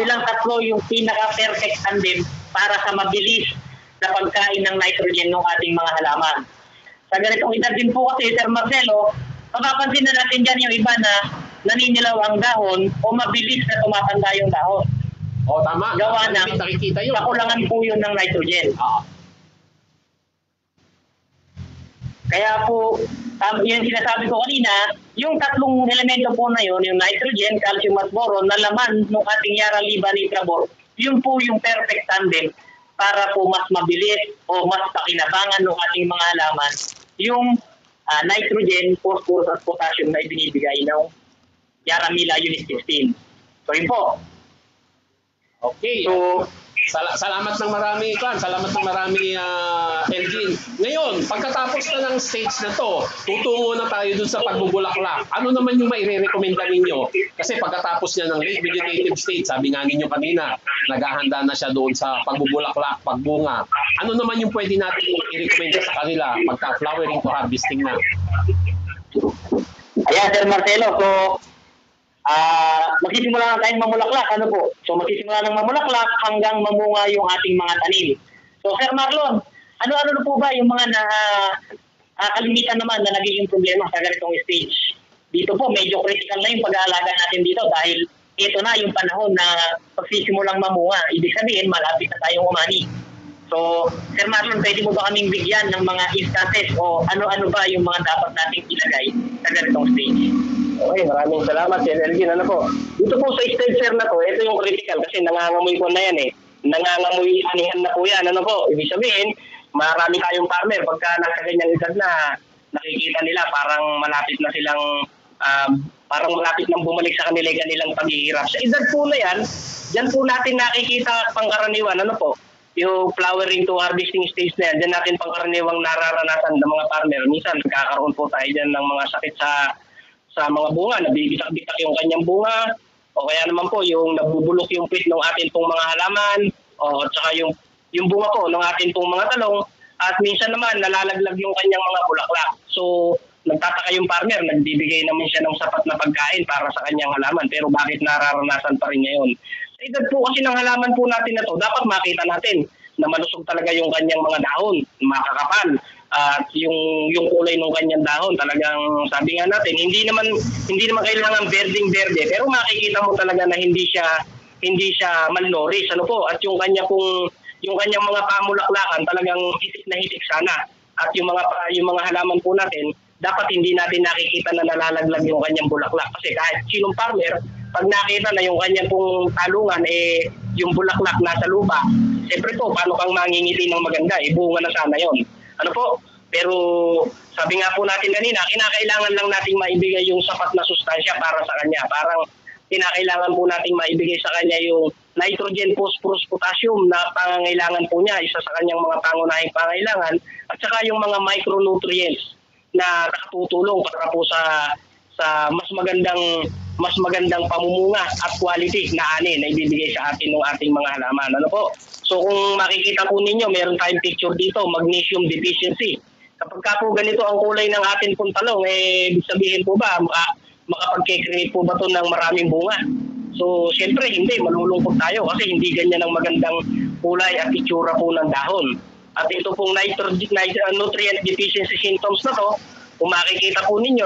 Silang tatlo yung pinaka-perfect tandem para sa mabilis na pagkain ng nitrogen ng ating mga halaman. Sa ganitong edad din po kasi, Sir Marcelo, mapapansin na natin dyan yung iba na naninilaw ang dahon o mabilis na tumatanda yung dahon. Tama. Gawa ng nakikita yun. kakulangan po yun ng nitrogen. Kaya po, yung sinasabi ko kanina, yung tatlong elemento po na yun, yung nitrogen, calcium at boron, na laman ng ating Yara Libani Trabor, yun po yung perfect tandem para po mas mabilis o mas pakinabangan ng ating mga halaman yung nitrogen, phosphorus at potassium na ibinibigay ng Yara Mila Unique 16. So yun po. Okay. So, Salamat ng marami, Kwan. Salamat ng marami, Elgin. Ngayon, pagkatapos na ng stage na to, tutungo na tayo dun sa pagbubulaklak. Ano naman yung maire-recommenda ninyo? Kasi pagkatapos niya ng late vegetative stage, sabi nga ninyo kanina, naghahanda na siya doon sa pagbubulaklak, pagbunga. Ano naman yung pwede natin i-recommenda sa kanila pagka-flowering to harvesting na? ayan, Sir Marcelo. So, magsisimula na tayong mamulaklak. Ano po? So, magsisimula ng mamulaklak hanggang mamunga yung ating mga tanim. So, Sir Marlon, ano-ano na po ba yung mga kalimitan naman na nagiging problema sa ganitong stage? Dito po, medyo critical na yung pag-aalaga natin dito dahil ito na yung panahon na pagsisimulang mamunga. Ibig sabihin, malapit na tayong umani. So, Sir Marlon, pwede mo ba kaming bigyan ng mga instances o ano-ano ba yung mga dapat nating ilagay sa ganitong stage? Okay, maraming salamat, Sir Elgin. Ano po? Dito po sa stage, sir, na to, ito yung critical kasi nangangamoy po na yan eh. Nangangamoy anihan na po yan. Ano po? Ibig sabihin, marami tayong farmer pagka nasa ganyang edad na nakikita nila parang malapit na silang parang malapit nang bumalik sa kanila yung kanilang paghihirap. Sa edad po na yan, dyan po natin nakikita pangkaraniwan, ano po, yung flowering to harvesting stage na yan, dyan natin pangkaraniwang nararanasan ng mga farmer. Minsan, nagkakaroon po tayo dyan ng mga sakit sa mga bunga, nabibitak-bitak yung kanyang bunga, o kaya naman po yung nabubulok yung pit ng atin pong mga halaman, o at saka yung yung bunga po ng ating pong mga talong at minsan naman nalalaglag yung kanyang mga bulaklak. So nagtataka yung farmer, nagbibigay naman siya ng sapat na pagkain para sa kanyang halaman pero bakit nararanasan pa rin niya yun? Sa edad po kasi ng halaman po natin na to, dapat makita natin na malusog talaga yung kanyang mga dahon, makakapal. At yung kulay ng kanyang dahon talagang sabi nga natin hindi naman kailangan berdeng-berde pero makikita mo talaga na hindi siya malnourished at yung kanyang mga pamulaklakan talagang hitik na hitik sana at yung mga halaman po natin dapat hindi natin nakikita na nalalaglag yung kanyang bulaklak kasi kahit sinong farmer pag nakita na yung kanyang pong talungan yung bulaklak nasa lupa siyempre po paano kang mangingiti ng maganda bunga na sana yon. Pero sabi nga po natin kanina, kinakailangan lang nating maibigay yung sapat na sustansya para sa kanya. Parang kinakailangan po nating maibigay sa kanya yung nitrogen, phosphorus, potassium na pangangailangan po niya, isa sa kanyang mga pangunahing pangangailangan, at saka yung mga micronutrients na nakatutulong para po sa mas magandang pamumunga at quality na ani na ibibigay sa atin ng ating mga halaman. So kung makikita po ninyo, meron tayong picture dito, magnesium deficiency. Kapag po ganito ang kulay ng ating pong talong, ibig sabihin po ba, makapag-create po ba ito ng maraming bunga? So, siyempre, hindi. Malulungkot tayo kasi hindi ganyan ang magandang kulay at itsura po ng dahon. At ito pong nutrient deficiency symptoms na to, kung makikita po ninyo,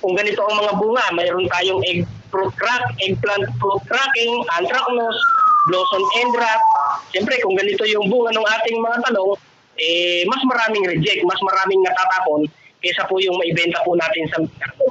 kung ganito ang mga bunga, mayroon tayong eggplant fruit cracking, anthracnose, blossom end rot. Siyempre, kung ganito yung bunga ng ating mga talong, mas maraming reject, mas maraming natatapon kaysa po yung maibenta po natin sa merkado.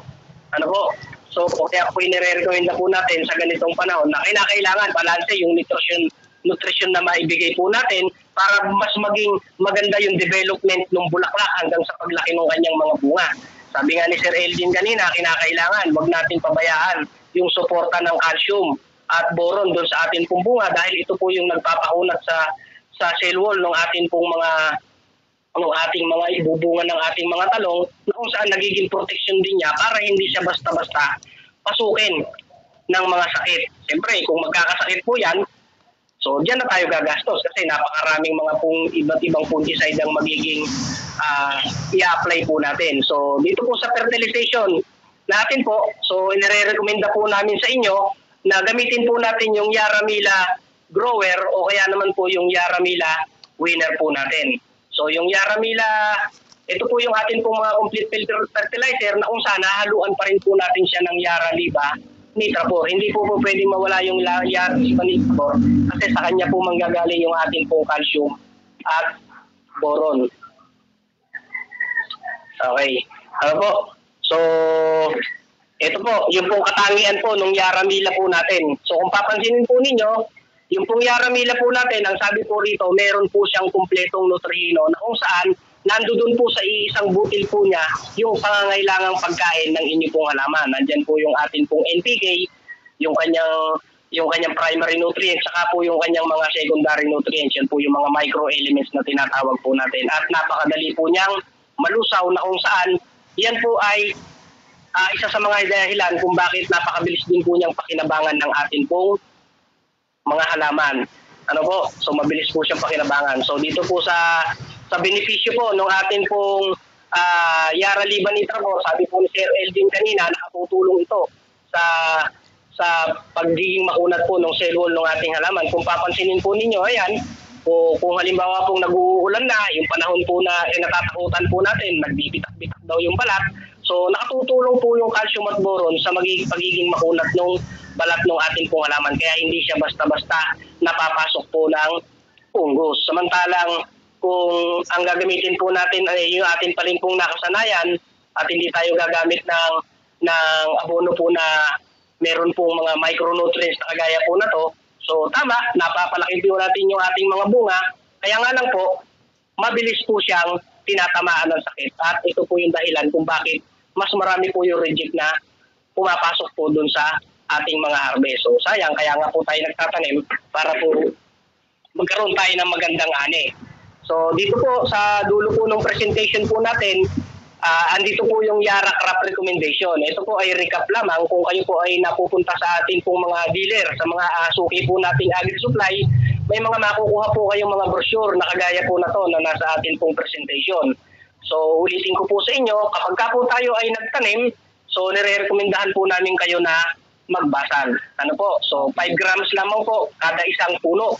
So kaya po inire-recommenda po natin sa ganitong panahon na kinakailangan balanse yung nutrition na maibigay po natin para mas maging maganda yung development ng bulaklak hanggang sa paglaki ng kanyang mga bunga. Sabi nga ni Sir Eldin kanina, kinakailangan wag natin pabayaan yung suporta ng calcium at boron doon sa ating pong bunga dahil ito po yung nagpapaunat sa cell wall ng ating mga ibubunga ng ating mga talong na kung saan nagiging protection din niya para hindi siya basta-basta pasukin ng mga sakit. Siyempre, kung magkakasakit po yan, so diyan na tayo gagastos kasi napakaraming mga iba't ibang fungicide ang magiging i-apply po natin. So dito po sa fertilization natin po, so inire-recommenda po namin sa inyo na gamitin po natin yung Yaramila grower o kaya naman po yung Yaramila winner po natin. So yung Yaramila, ito po yung atin pong mga complete fertilizer na kung saan haluan pa rin po natin siya ng Yaraliba Nitrabor. Hindi po pwedeng mawala yung Yaraliba Nitrabor kasi sa kanya po manggagaling yung ating pong calcium at boron. Okay. So ito po, yung pong katangian po ng Yaramila po natin. So kung papansinin po ninyo, yung pong Yaramila po natin, ang sabi po rito, meron po siyang kumpletong nutrihino na kung saan nandoon po sa isang butil po niya yung pangangailangang pagkain ng inyo pong halaman. Nandyan po yung atin pong NPK, yung kanyang primary nutrients, saka po yung kanyang mga secondary nutrients. Yan po yung mga microelements na tinatawag po natin. At napakadali po niyang malusaw na kung saan yan po ay isa sa mga dahilan kung bakit napakabilis din po niyang pakinabangan ng atin pong mga halaman. So mabilis po siyang pakinabangan. So dito po sa benepisyo po ng atin pong Yaraliba Nitrabor, sabi po ni Sir Eldin kanina, nakatutulong ito sa pagiging makunat po ng cell wall ng ating halaman. Kung papansinin po ninyo, ayan, kung halimbawa pong nag-uulan na, yung panahon po na natatakutan po natin, nagbibitak-bitak daw yung balat. So nakatutulong po yung calcium at boron sa pagiging makunat ng balat ng ating pong halaman. Kaya hindi siya basta-basta napapasok po ng fungus. Samantalang kung ang gagamitin po natin ay yung ating pa rin pong nakasanayan at hindi tayo gagamit ng abono po na meron pong mga micronutrients na kagaya po na to. So tama, napapalaki po natin yung ating mga bunga. Kaya nga lang po, mabilis po siyang tinatamaan ng sakit. At ito po yung dahilan kung bakit mas marami po yung reject na pumapasok po dun sa ating mga harvest. So sayang, kaya nga po tayo nagtatanim para po magkaroon tayo ng magandang ani. So dito po sa dulo po ng presentation po natin, andito po yung Yara Crop Recommendation. Ito po ay recap lamang kung kayo po ay napupunta sa ating pong mga dealer, sa mga suki po nating agri-supply, may mga makukuha po kayong mga brochure na kagaya po na to na nasa atin pong presentation. So ulitin ko po sa inyo, kapag ka po tayo ay nagtanim, so nire-recomendahan po namin kayo na magbasal. Ano po? So 5 grams lamang po kada isang puno.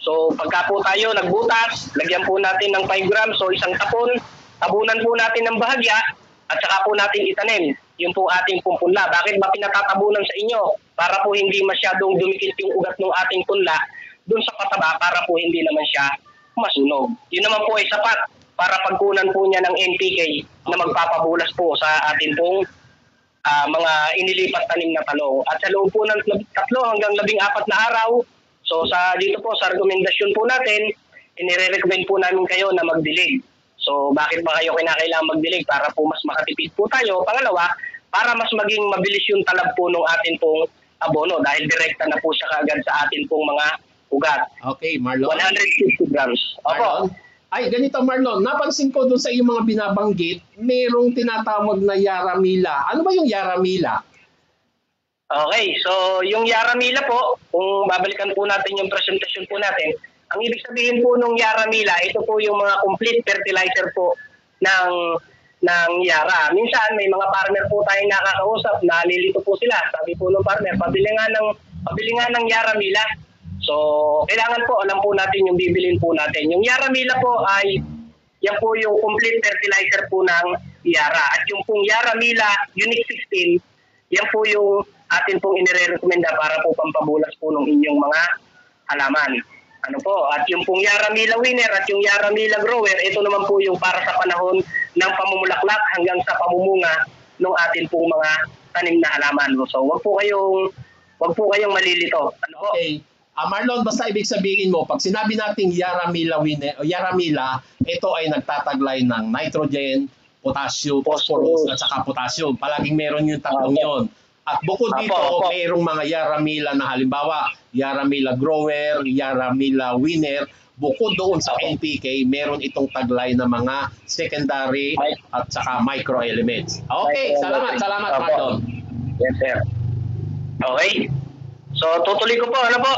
So pagka po tayo nagbutas, lagyan po natin ng 5 grams, so isang tapon, tabunan po natin ng bahagya, at saka po natin itanim. Yun po ating punla. Bakit ba pinatatabunan sa inyo? Para po hindi masyadong dumikit yung ugat ng ating punla dun sa pataba, para po hindi naman siya masunog. Yun naman po ay sapat para pagkunan po niya ng NPK na magpapabulas po sa atin pong mga inilipat tanim na talong. At sa loob po ng 3 hanggang 14 na araw, so dito po sa rekomendasyon po natin, inire-recommend po namin kayo na magdilig. So bakit ba kayo kinakailangan magdilig? Para po mas makatipid po tayo. Pangalawa, para mas maging mabilis yung talab po ng atin pong abono dahil direkta na po siya kaagad sa atin pong mga ugat. Okay, Marlon. 150 grams. Marlon? Ay, ganito Marlon, napansin ko doon sa iyong mga binabanggit, mayroong tinatawag na Yaramila. Ano ba yung Yaramila? Okay, so yung Yaramila po, kung babalikan po natin yung presentation po natin, ang ibig sabihin po ng Yaramila, ito po yung mga complete fertilizer po ng Yara. Minsan may mga farmer po tayong nakakausap, nalilito po sila. Sabi po ng farmer, pabili nga ng Yaramila. So kailangan po, alam po natin yung bibilin po natin. Yung Yaramila po ay, yan po yung complete fertilizer po ng Yara. At yung pong Yaramila Unique 16, yan po yung atin pong inire-recommenda para po pampabulas po ng inyong mga halaman. Ano po? At yung pong Yaramila Winner at yung Yaramila Grower, ito naman po yung para sa panahon ng pamumulaklak hanggang sa pamumunga ng atin pong mga tanim na halaman. So wag po kayong malilito. Ano po? Okay. Marlon, basta ibig sabihin mo, pag sinabi nating Yaramila Winner o Yaramila, ito ay nagtataglay ng nitrogen, potassium, phosphorus at saka potassium. Palaging meron yung tatlong yon. At bukod dito, mayroong mga Yaramila na halimbawa, Yaramila Grower, Yaramila Winner. Bukod doon sa NPK, meron itong taglay na mga secondary at saka microelements. Okay, salamat Marlon. Yes, sir. Okay. So, tutuloy ko po. Ano po?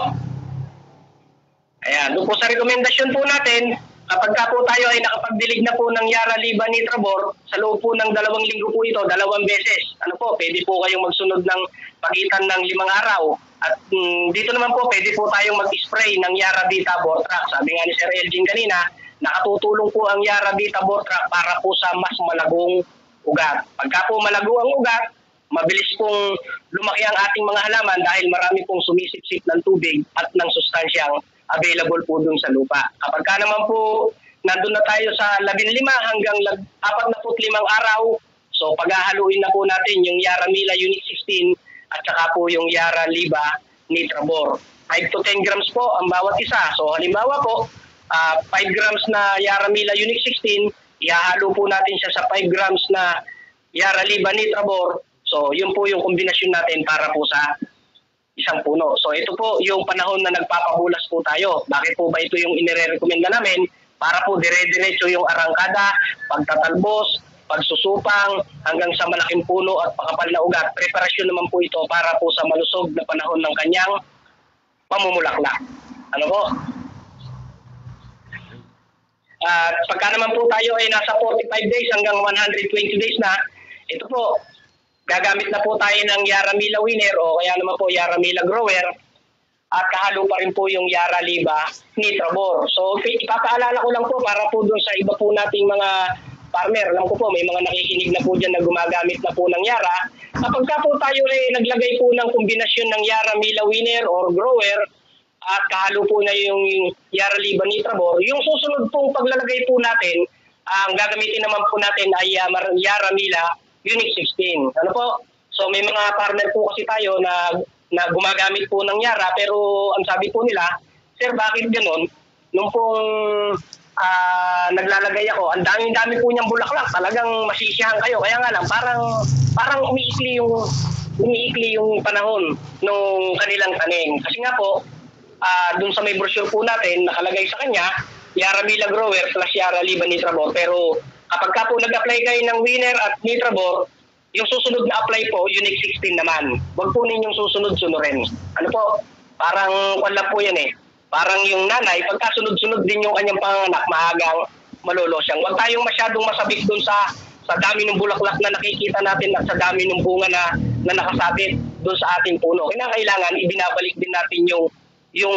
Ayan. Doon po sa rekomendasyon po natin, kapag ka po tayo ay nakapagdilig na po ng Yara Liba Nitrabor, sa loob po ng 2 linggo po ito, 2 beses. Ano po, pwede po kayong magsunod ng pagitan ng 5 araw. At dito naman po, pwede po tayong mag-spray ng Yara Vita Bortrac. Sabi nga ni Sir Elgin kanina, nakatutulong po ang Yara Vita Bortrac para po sa mas malagong ugat. Pagka po malago ang ugat, mabilis pong lumaki ang ating mga halaman dahil marami pong sumisipsip ng tubig at ng sustansyang available po dun sa lupa. Kapag ka naman po nandun na tayo sa 15 hanggang 45 araw, so paghahaluin na po natin yung Yaramila Unique 16 at saka po yung Yara Liba Nitrabor. 5 to 10 grams po ang bawat isa. So halimbawa po, 5 grams na Yaramila Unique 16, ihahalo po natin siya sa 5 grams na Yara Liba Nitrabor. So yun po yung kombinasyon natin para po sa isang puno. So ito po yung panahon na nagpapabulas po tayo. Bakit po ba ito yung inire-recommenda namin? Para po dire-diretso yung arangkada, pagtatalbos, pagsusupang, hanggang sa malaking puno at pakapal na ugat. Preparasyon naman po ito para po sa malusog na panahon ng kanyang pamumulaklak. Ano po? At pagka naman po tayo ay nasa 45 days hanggang 120 days na, ito po, gagamit na po tayo ng Yaramila Winner o kaya naman po Yaramila Grower at kahalo pa rin po yung Yara Liba Nitrabor. So ipapaalala ko lang po para po doon sa iba po nating mga farmer. Alam ko po may mga nakikinig na po dyan na gumagamit na po ng Yara. Kapag ka po tayo ay naglagay po ng kombinasyon ng Yaramila Winner or Grower at kahalo po na yung Yara Liba Nitrabor, yung susunod pong paglalagay po natin, ang gagamitin naman po natin ay Yaramila Unique 16. Ano po? So may mga farmer po kasi tayo na gumagamit po ng Yara pero ang sabi po nila, sir bakit ganun? Nung pong naglalagay ako, ang dami po niyang bulaklak. Talagang masisiyahan kayo. Kaya nga lang, parang umiikli yung panahon nung kanilang tanim. Kasi nga po, dun sa may brochure po natin, nakalagay sa kanya, Yaramila Grower plus Yara Liba Nitrabor. Pero kapag ka po nag-apply kayo ng Winner at Nitrabor, yung susunod na apply po, Unique 16 naman. Huwag po ninyong susunod-sunurin. Ano po? Parang wala po yan eh. parang yung nanay, pagkasunod-sunod din yung kanyang panganak, maagang malolosyang. Huwag tayong masyadong masabik dun sa dami ng bulaklak na nakikita natin at sa dami ng bunga na nakasabit dun sa ating puno. Kailangan ibinabalik din natin yung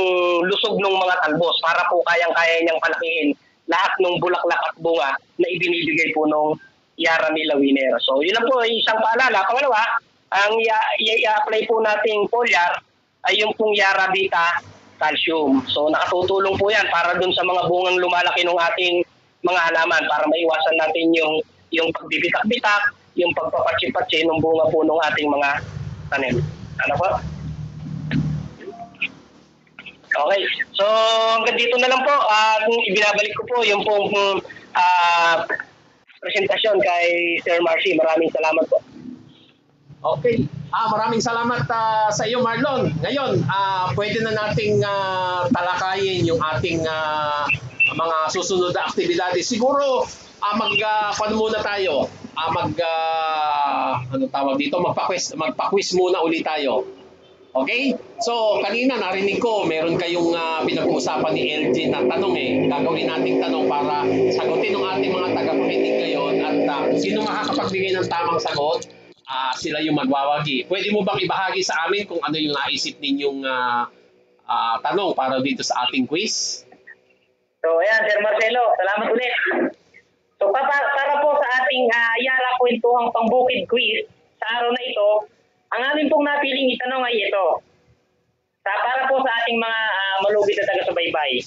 lusog ng mga talbos para po kayang-kaya niyang palakihin lahat ng bulaklak at bunga na ibinibigay po nung Yara Mila Winner. So, yun lang po, isang paalala. Pangalawa, ang i-apply po nating foliar ay yung pong Yara Vita Calcium. So, nakatutulong po yan para dun sa mga bungang lumalaki ng ating mga halaman para maiwasan natin yung pagbibitak-bitak, yung pagpapatsi-patsi ng bunga po ng ating mga tanim. Ano po? Okay. So, hanggang dito na lang po. Ibinabalik ko po yung pong presentasyon kay Sir Marcy. Maraming salamat po. Okay. Maraming salamat sa iyo, Marlon. Ngayon, pwede na nating talakayin yung ating mga susunod na aktibidades. Siguro, muna tayo. Ano tawag dito? Magpa-quiz muna ulit tayo. Okay? So, kanina narinig ko, meron kayong pinag-uusapan ni LG na tanong Gagawin nating tanong para sagutin ng ating mga tagapakinig ngayon at sino makakapagbigay ng tamang sagot, sila yung magwawagi. Pwede mo bang ibahagi sa amin kung ano yung naisip ninyong tanong para dito sa ating quiz? So, ayan, Sir Marcelo, salamat ulit. So, para po sa ating Yara Kwentuhang Pangbukid quiz, sa araw na ito, ang amin pong napiling itanong ay ito. Para po sa ating mga malugid na taga-subaybay.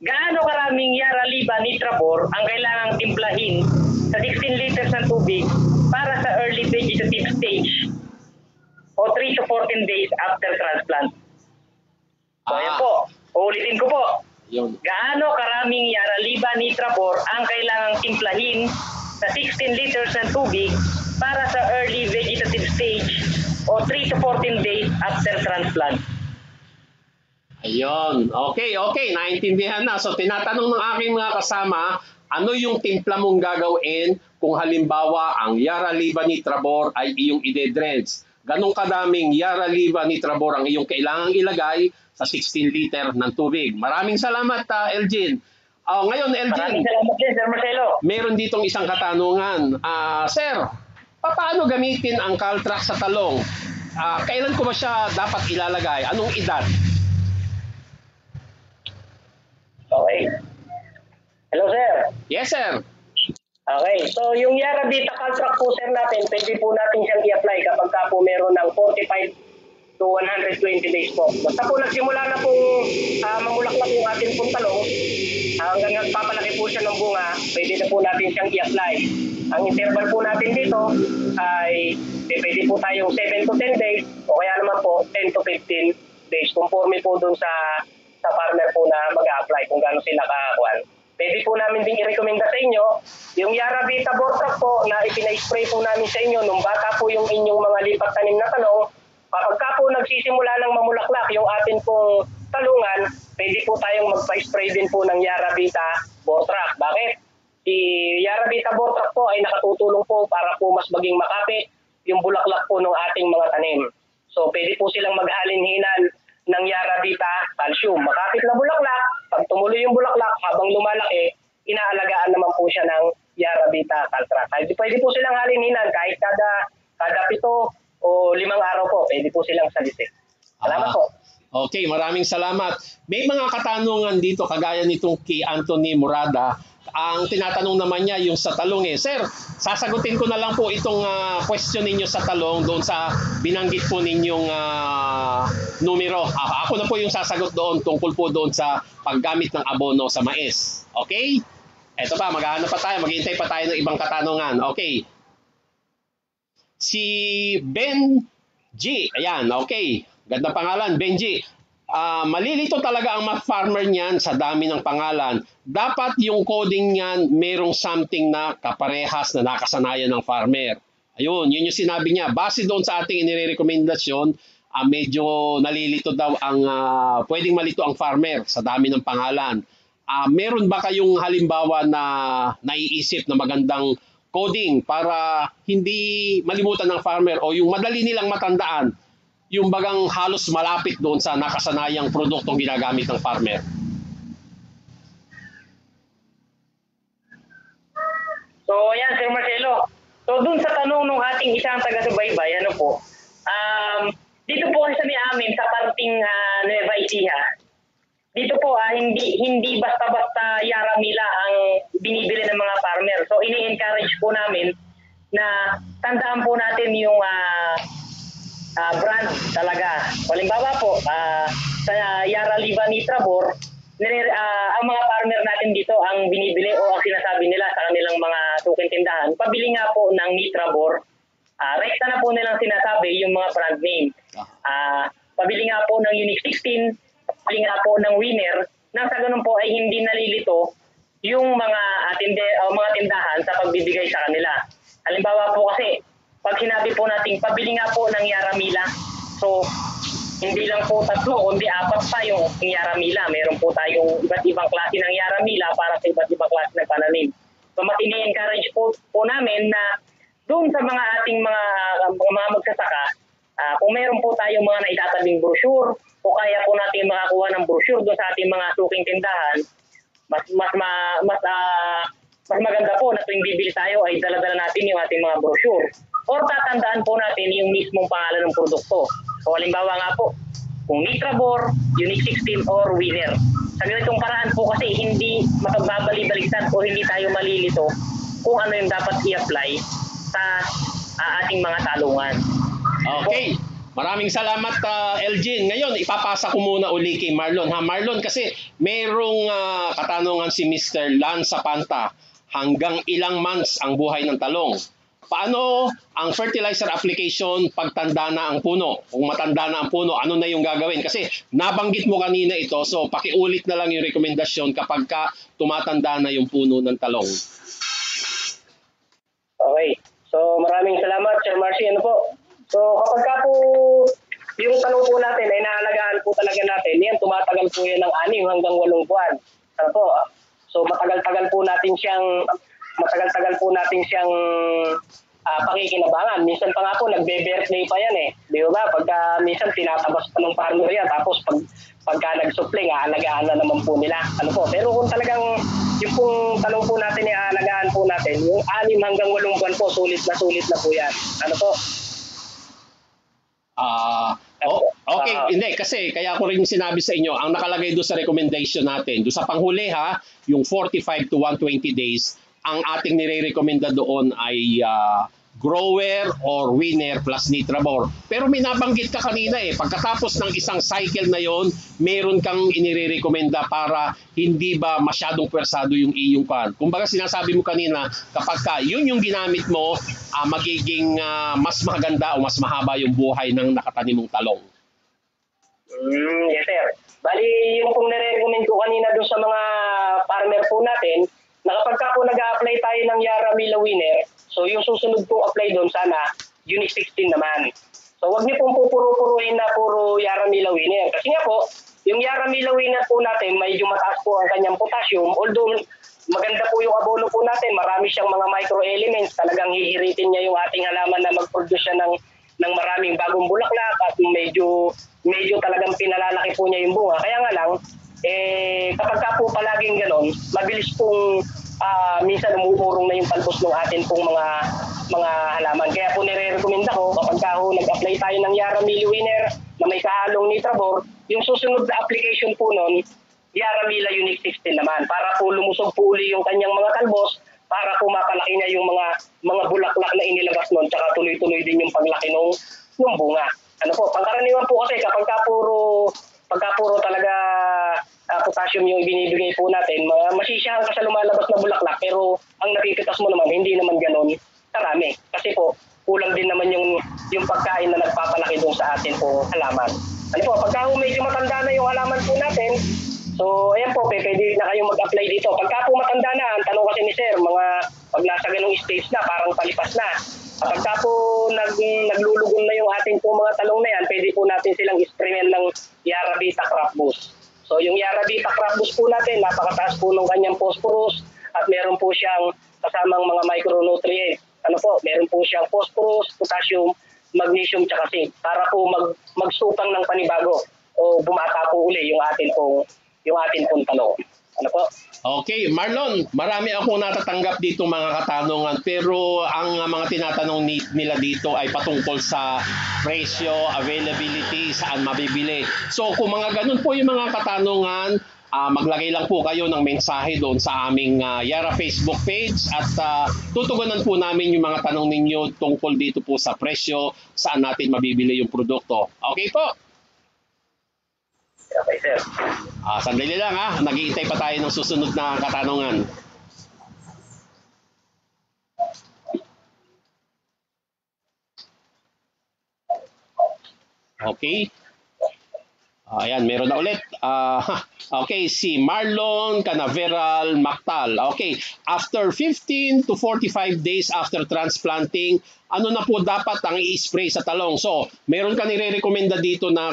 Gaano karaming Yara Liba Nitrabor ang kailangang timplahin sa 16 liters ng tubig para sa early vegetative stage o 3 to 14 days after transplant? So, ayan po. Uulitin ko po. Yun. Gaano karaming Yara Liba Nitrabor ang kailangang timplahin sa 16 liters ng tubig para sa early vegetative stage o 3 to 14 days after transplant? Ayun. Okay. Naintindihan na. So, tinatanong ng aking mga kasama, ano yung timpla mong gagawin kung halimbawa ang Yara Liba Nitrabor ay iyong ide-drench? Ganong kadaming Yara Liba Nitrabor ang iyong kailangang ilagay sa 16 liter ng tubig. Maraming salamat, Elgin. Ngayon, Elgin. Maraming salamat din, Sir Marcelo. Meron ditong isang katanungan. Sir, paano gamitin ang Caltrax sa talong? Kailan ko ba siya dapat ilalagay? Anong edad? Okay. Hello, sir. Yes, sir. Okay. So, yung Yara Vita Caltrax po, sir, natin, pwede po natin siyang i-apply kapag ka po meron ng 45 to 120 days po. Basta po nagsimula na pong mamulaklak yung ating pong talong, hanggang nagpapalaki po siya ng bunga, pwede na po natin siyang i-apply. Ang interval po natin dito ay pwede po tayong 7 to 10 days o kaya naman po 10 to 15 days. Conforme po dun sa farmer po na mag-a-apply kung gaano sila kakakuan. Pwede po namin din i-recommenda sa inyo yung Yara Vita Bortrac po na ipina-spray po namin sa inyo nung bata po yung inyong mga lipat tanim na talong. Kapag ka po nagsisimula ng mamulaklak yung atin pong talungan, pwede po tayong magpa-spray din po ng Yara Vita Bortrac. Bakit? Si Yara Vita Bortrac po ay nakatutulong po para po mas maging makapit yung bulaklak po ng ating mga tanim. So pwede po silang maghalinhinan ng Yara Vita Calcium. Makapit na bulaklak, pag tumuloy yung bulaklak habang lumalaki, inaalagaan naman po siya ng Yara Vita Caltrax. Pwede po silang halinhinan kahit kada 7 o 5 araw po, pwede po silang salisik. Salamat po. Okay, maraming salamat. May mga katanungan dito kagaya nitong kay Anthony Murada. Ang tinatanong naman niya yung sa talong Sir, sasagutin ko na lang po itong question ninyo sa talong doon sa binanggit po ninyong numero. Ako na po yung sasagot doon tungkol po doon sa paggamit ng abono sa mais. Okay? Eto pa, maghahanap pa tayo, maghihintay pa tayo ng ibang katanungan. Okay. Si Ben G. Ayan, okay. Gandang pangalan, Ben G. Malilito talaga ang mga farmer niyan sa dami ng pangalan. Dapat yung coding niyan merong something na kaparehas na nakasanayan ng farmer. Ayun, yun yung sinabi niya. Base doon sa ating inirekomendasyon, medyo nalilito daw ang pwedeng malito ang farmer sa dami ng pangalan. Meron ba kayong halimbawa na naiisip na magandang coding para hindi malimutan ng farmer o yung madali nilang matandaan yung bagang halos malapit doon sa nakasanayang produktong ginagamit ng farmer? So, ayan, Sir Marcelo. So, dun sa tanong ng ating isang taga-subaybay, ano po, dito po kasi sa amin, sa parting Nueva Ecija, dito po, hindi basta-basta Yaramila ang binibili ng mga farmer. So, ini-encourage po namin na tandaan po natin yung brand talaga. Halimbawa po, sa Yara Liva Nitrabor, ang mga farmer natin dito ang binibili o ang sinasabi nila sa kanilang mga suking tindahan, pabili nga po ng Nitrabor. Rekta na po nilang sinasabi yung mga brand name. Pabili nga po ng Unique 16, pabili nga po ng Winner, nang sa ganun po ay hindi nalilito yung mga tindahan sa pagbibigay sa kanila. Halimbawa po kasi, pag sinabi po natin, pabili nga po ng Yaramila, so hindi lang po 3, kundi 4 pa yung Yaramila. Meron po tayong iba't ibang klase ng Yaramila para sa iba't ibang klase ng pananim. So mas ini-encourage po namin na doon sa mga ating mga magsasaka, kung meron po tayong mga naitatabing brochure o kaya po natin makakuha ng brochure doon sa ating mga suking tindahan, mas maganda po na tuwing bibili tayo ay dala-dala natin yung ating mga brochure. Or tatandaan po natin yung mismong pangalan ng produkto. So halimbawa nga po, kung Nitrabor, Unique 16 or Winner. Sa ganitong paraan po kasi hindi mapagbabali-baliktad o hindi tayo malilito kung ano yung dapat i-apply sa ating mga talungan. Okay. Maraming salamat, Elgin. Ngayon, ipapasa ko muna uli kay Marlon. Marlon, kasi merong katanungan si Mr. Lan Sapanta. Hanggang ilang months ang buhay ng talong? Paano ang fertilizer application pagtanda na ang puno? Kung matanda na ang puno, ano na yung gagawin? Kasi nabanggit mo kanina ito, so pakiulit na lang yung rekomendasyon kapag tumatanda na yung puno ng talong. Okay. So maraming salamat, Sir Marcy. Ano po? So kapag po yung talong po natin ay naalagaan po talaga natin, yan tumatagal po yan ng 6 hanggang 8 buwan. Ano po? So matagal-tagal po natin siyang pakikinabangan. Minsan pa nga po, nagbe-birthday pa yan eh. Di ba? Pagka minsan tinatabas pa ng farmer yan, tapos pagka nag-supply, aalagaan na naman po nila. Ano po? Pero kung talagang yung pong talong po natin, aalagaan po natin, yung 6 hanggang 8 buwan po, sulit na po yan. Ano po? Okay, hindi kasi kaya ko rin sinabi sa inyo, ang nakalagay doon sa recommendation natin, doon sa panghuli yung 45 to 120 days, ang ating nire-recommenda doon ay grower or winner plus Nitrabor. Pero may nabanggit ka kanina pagkatapos ng isang cycle na yon, meron kang inire-recommenda para hindi ba masyadong pwersado yung iyong pan. Kumbaga sinasabi mo kanina, kapag yun yung ginamit mo, magiging mas maganda o mas mahaba yung buhay ng nakatanim mong talong. Yes, sir. Bali, yung kung nire-recommend ko kanina doon sa mga farmer po natin, na kapag po nag-a-apply tayo ng Yaramila Winner, so yung susunod pong apply doon sana, Unique 16 naman. So wag niyo pong pupuro-puruhin na puro Yaramila Winner. Kasi nga po, yung Yaramila Winner po natin, medyo mataas po ang kanyang potassium, although maganda po yung abono po natin, marami siyang mga microelements, talagang hihiritin niya yung ating halaman na mag-produce siya ng maraming bagong bulaklak at medyo talagang pinalalaki po niya yung bunga. Kaya nga lang, kapag po palaging ganon, mabilis pong minsan umuurong na yung talbos ng atin pong mga halaman. Kaya po nire-recommenda ko kapag nag-apply tayo ng Yaramila Winner na may kahalong Nitrabor, yung susunod na application po nun, Yaramila Unique 16 naman para po lumusog po uli yung kanyang mga talbos para po mapalaki niya yung mga bulaklak na inilabas nun tsaka tuloy-tuloy din yung paglaki ng bunga. Ano po, pangkaraniwan po kasi kapag puro talaga potassium yung ibinibigay po natin, masisiyahan ka sa lumalabas na bulaklak pero ang napipitas mo naman, hindi naman ganon karami. Kasi po, kulang din naman yung pagkain na nagpapalaki doon sa atin po halaman. Ano po, pagka medyo matanda na yung halaman po natin, so ayan po, pwede na kayong mag-apply dito. Pagka po matanda na, ang tanong kasi ni Sir, pag nasa ganong stage na, parang palipas na. Pagka po naglulugon na yung ating po mga talong na yan, pwede po natin silang isprayan ng Yaravita Crop Boost. So yung Yaravita Crop Boost po natin, napakataas po ng kanyang phosphorus at meron po siyang kasamang mga micronutrients. Ano po, meron po siyang phosphorus, potassium, magnesium tsaka zinc para po magsupang ng panibago o bumata po uli yung atin pong talong. Ano po? Okay, Marlon, marami akong natatanggap dito mga katanungan pero ang mga tinatanong nila dito ay patungkol sa presyo, availability, saan mabibili. So kung mga ganun po yung mga katanungan, maglagay lang po kayo ng mensahe doon sa aming Yara Facebook page at tutugunan po namin yung mga tanong ninyo tungkol dito po sa presyo, saan natin mabibili yung produkto. Okay po? Okay, sir. Sandali lang nag-iintay pa tayo ng susunod na katanungan. Okay. Ayan, meron na ulit. Okay, si Marlon Canaveral Mactal. Okay, after 15 to 45 days after transplanting, ano na po dapat ang i-spray sa talong? So, meron ka nire-recommenda dito na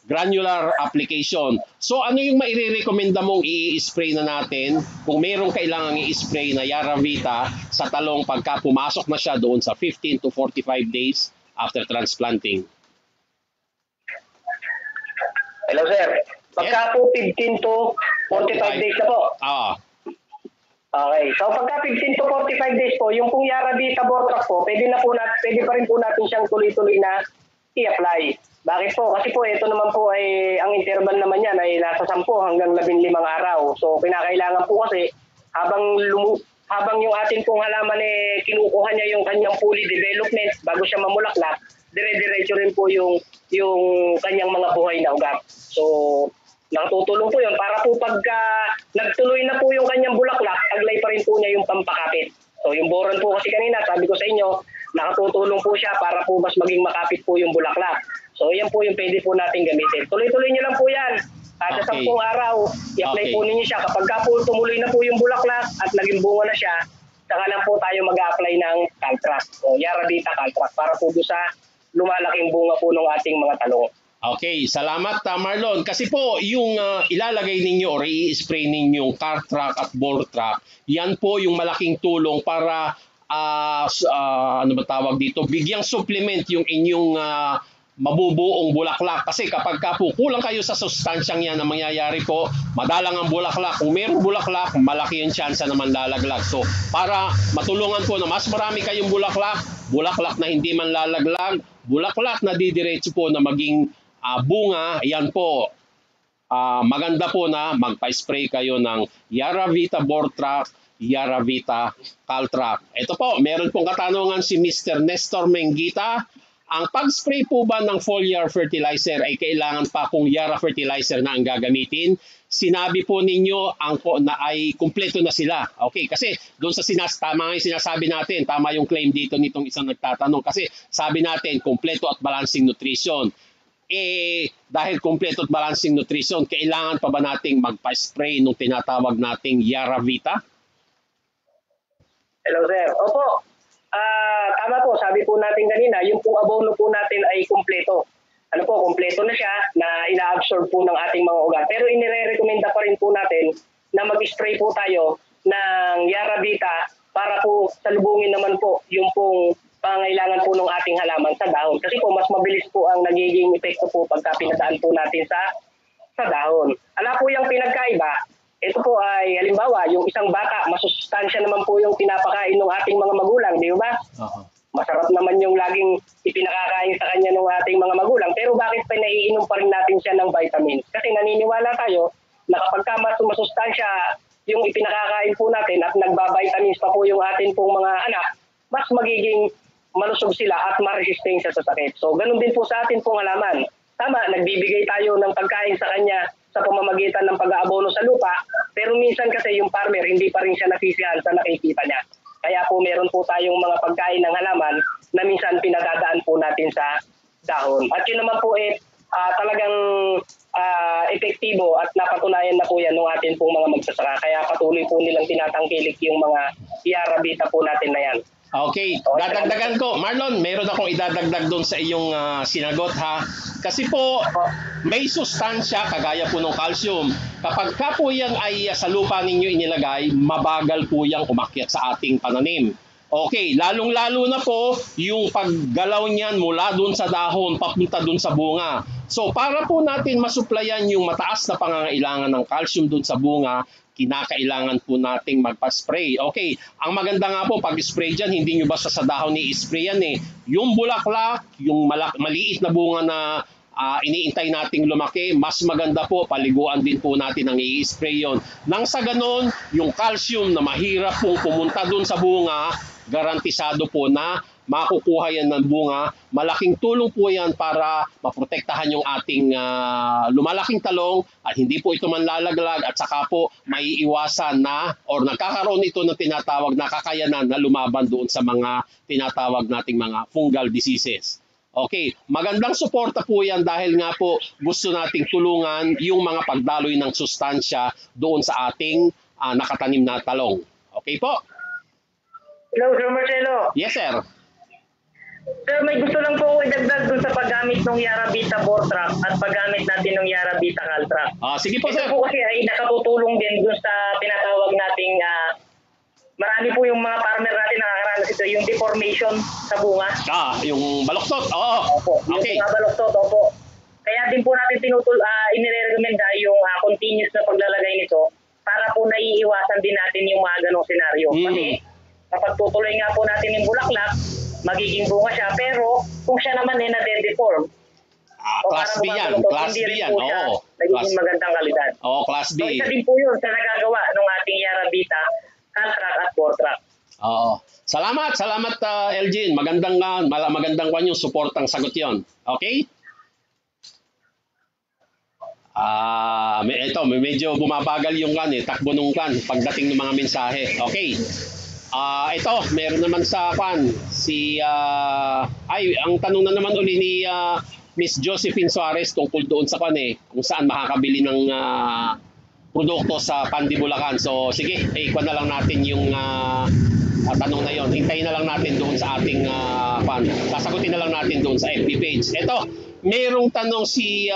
granular application. So, ano yung maire-recommenda mong i-spray na natin kung meron kailangang i-spray na Yara Vita sa talong pagka pumasok na siya doon sa 15 to 45 days after transplanting? Hello, sir. Pagka po 15 to 45 days na po. Okay. So, pagka 15 to 45 days po, yung pong Yara Vita Bortrac po, pwede pa rin po natin siyang tuloy-tuloy na i-apply. Bakit po? Kasi po, ito naman po ay, ang interval naman yan ay nasa 10 hanggang 15 araw. So, kinakailangan po kasi, habang yung atin pong halaman kinukuha niya yung kanyang fully development bago siya mamulaklak, dire-diretso rin po yung kanyang mga buhay na ugat. So, nakatutulong po yun para po pagka nagtuloy na po yung kanyang bulaklak, taglay pa rin po niya yung pampakapit. So, yung boron po kasi kanina, sabi ko sa inyo, nakatutulong po siya para po mas maging makapit po yung bulaklak. So, yan po yung pwede po natin gamitin. Tuloy-tuloy niyo lang po yan. Kada 10 araw, i-apply po ninyo siya. Kapag ka po tumuloy na po yung bulaklak at naging bunga na siya, saka lang po tayo mag-a-apply ng Caltrac o Yara Vita Caltrac para po doon sa lumalaking bunga po ng ating mga talong. Okay, salamat Marlon. Kasi po yung ilalagay ninyo or i-spray ninyong Caltrac at Bortrac, yan po yung malaking tulong para ano ba tawag dito, bigyang supplement yung inyong mabubuong bulaklak. Kasi kapag po kulang kayo sa sustansyang yan, ang mangyayari po, madalang ang bulaklak. Kung mayroong bulaklak, malaki yung tsansa na manlalaglag. So, para matulungan po na mas marami kayong bulaklak na hindi man lalaglag, bulaklak na didiretso po na maging bunga, yan po, maganda po na magpa-spray kayo ng Yara Vita Bortrac, Yara Vita Caltrac. Ito po, meron pong katanungan si Mr. Nestor Menggita. Ang pag-spray po ba ng foliar fertilizer ay kailangan pa kung Yara fertilizer na ang gagamitin? Sinabi po ninyo na ay kumpleto na sila. Okay, kasi doon sa tama yung sinasabi natin, tama yung claim dito nitong isang nagtatanong. Kasi sabi natin, kumpleto at balancing nutrition. Dahil kumpleto at balancing nutrition, kailangan pa ba nating magpa-spray nung tinatawag nating Yara Vita? Hello, sir. Opo. Tama po, sabi po natin kanina, yung pong abono po natin ay kumpleto. Ano po, kumpleto na siya na ina-absorb po ng ating mga ugat. Pero inire-recommenda pa rin po natin na mag-spray po tayo ng Yara Vita para po salubungin naman po yung pong pangailangan po ng ating halaman sa dahon. Kasi po, mas mabilis po ang nagiging epekto po pagka pinadaan po natin sa dahon. Ala po yung pinagkaiba, ito po ay halimbawa, yung isang bata, masustansya naman po yung pinapakain ng ating mga magulang, di ba? Masarap naman yung laging ipinakakain sa kanya ng ating mga magulang. Pero bakit pa naiinom pa rin natin siya ng vitamins? Kasi naniniwala tayo na kapag masustansya yung ipinakakain po natin at nagbabitamins pa po yung ating pong mga anak, mas magiging malusog sila at maresistensya sa sakit. So, ganun din po sa atin pong halaman. Tama, nagbibigay tayo ng pagkain sa kanya sa pamamagitan ng pag-aabono sa lupa, pero minsan kasi yung farmer hindi pa rin siya nasisiyahan sa nakikita niya. Kaya po meron po tayong mga pagkain ng halaman na minsan pinadadaan po natin sa dahon. At yun naman po talagang epektibo at napatunayan na po yan ng atin pong mga magsasaka. Kaya patuloy po nilang tinatangkilik yung mga Yara Vita po natin na yan. Okay, dadagdagan ko. Marlon, meron akong idadagdag doon sa iyong sinagot ha. Kasi po, may sustansya kagaya po ng calcium. Kapag po yan ay sa lupa ninyo inilagay, mabagal po yang umakyat sa ating pananim. Okay, lalong-lalo na po yung paggalaw niyan mula dun sa dahon papunta dun sa bunga. So para po natin masuplayan yung mataas na pangangailangan ng calcium dun sa bunga, kinakailangan po nating magpa-spray. Okay, ang maganda nga po pag-spray dyan, hindi nyo basta sa dahon i-spray yan eh. Yung bulaklak, yung maliit na bunga na iniintay nating lumaki, mas maganda po, paliguan din po natin ang i-spray yon. Nang sa ganon, yung calcium na mahirap pong pumunta dun sa bunga, garantisado po na makukuha yan ng bunga. Malaking tulong po yan para maprotektahan yung ating lumalaking talong at hindi po ito manlalaglag at saka po maiiwasan na or nagkakaroon ito ng tinatawag na kakayanan na lumaban doon sa mga tinatawag nating mga fungal diseases. Okay, magandang suporta po yan dahil nga po gusto nating tulungan yung mga pagdaloy ng sustansya doon sa ating nakatanim na talong. Okay po? Hello, Sir Marcelo. Yes, sir. Sir, may gusto lang po idagdag dun sa paggamit ng Yara Vita Bortrac at paggamit natin ng Yara Vita Caltrac. Sige po, Ito sir. po kasi ay nakatutulong din dun sa tinatawag nating marami po yung mga farmer natin nakakaranas ito, yung deformation sa bunga. Yung baloktot. Oo. Opo, Okay. yung mga baloktot, opo. Kaya din po natin inirekomenda yung continuous na paglalagay nito para po naiiwasan din natin yung mga ganong senaryo. Kasi kapag tutuloy nga po natin yung bulaklak, magiging bunga siya, pero kung siya naman ay nade-deform, Class B yan. Class B yan. Oo. nagiging magandang kalidad. Oo, Class So, B. isa din po yun sa nagagawa ng ating Yara Vita, Caltrac at Bortrac. Oo. Salamat, Elgin. Magandang kwan yung suportang sagot yon. Okay? Medyo bumabagal yung takbo nung pagdating ng mga mensahe. Okay. Ito, meron naman sa ang tanong na naman uli ni Miss Josephine Suarez tungkol doon sa kung saan makakabili ng produkto sa Pandi Bulacan. So sige, ikwan na lang natin yung tanong na yon. Hintayin na lang natin doon sa ating sasagutin na lang natin doon sa FB page. Ito, merong tanong si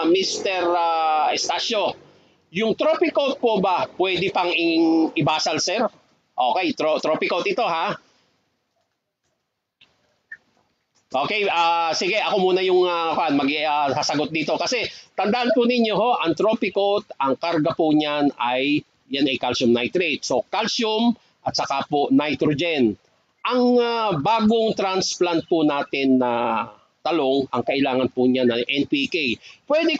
Mr. Estacio. Yung Tropicoat po ba pwede pang ibasal, sir? Okay, Tropicoat ito ha. Okay, sige, ako muna yung sasagot dito kasi tandaan po ninyo ang Tropicoat, ang karga po niyan ay calcium nitrate. So calcium at saka po nitrogen. Ang bagong transplant po natin na talong, ang kailangan po niya na NPK. Pwede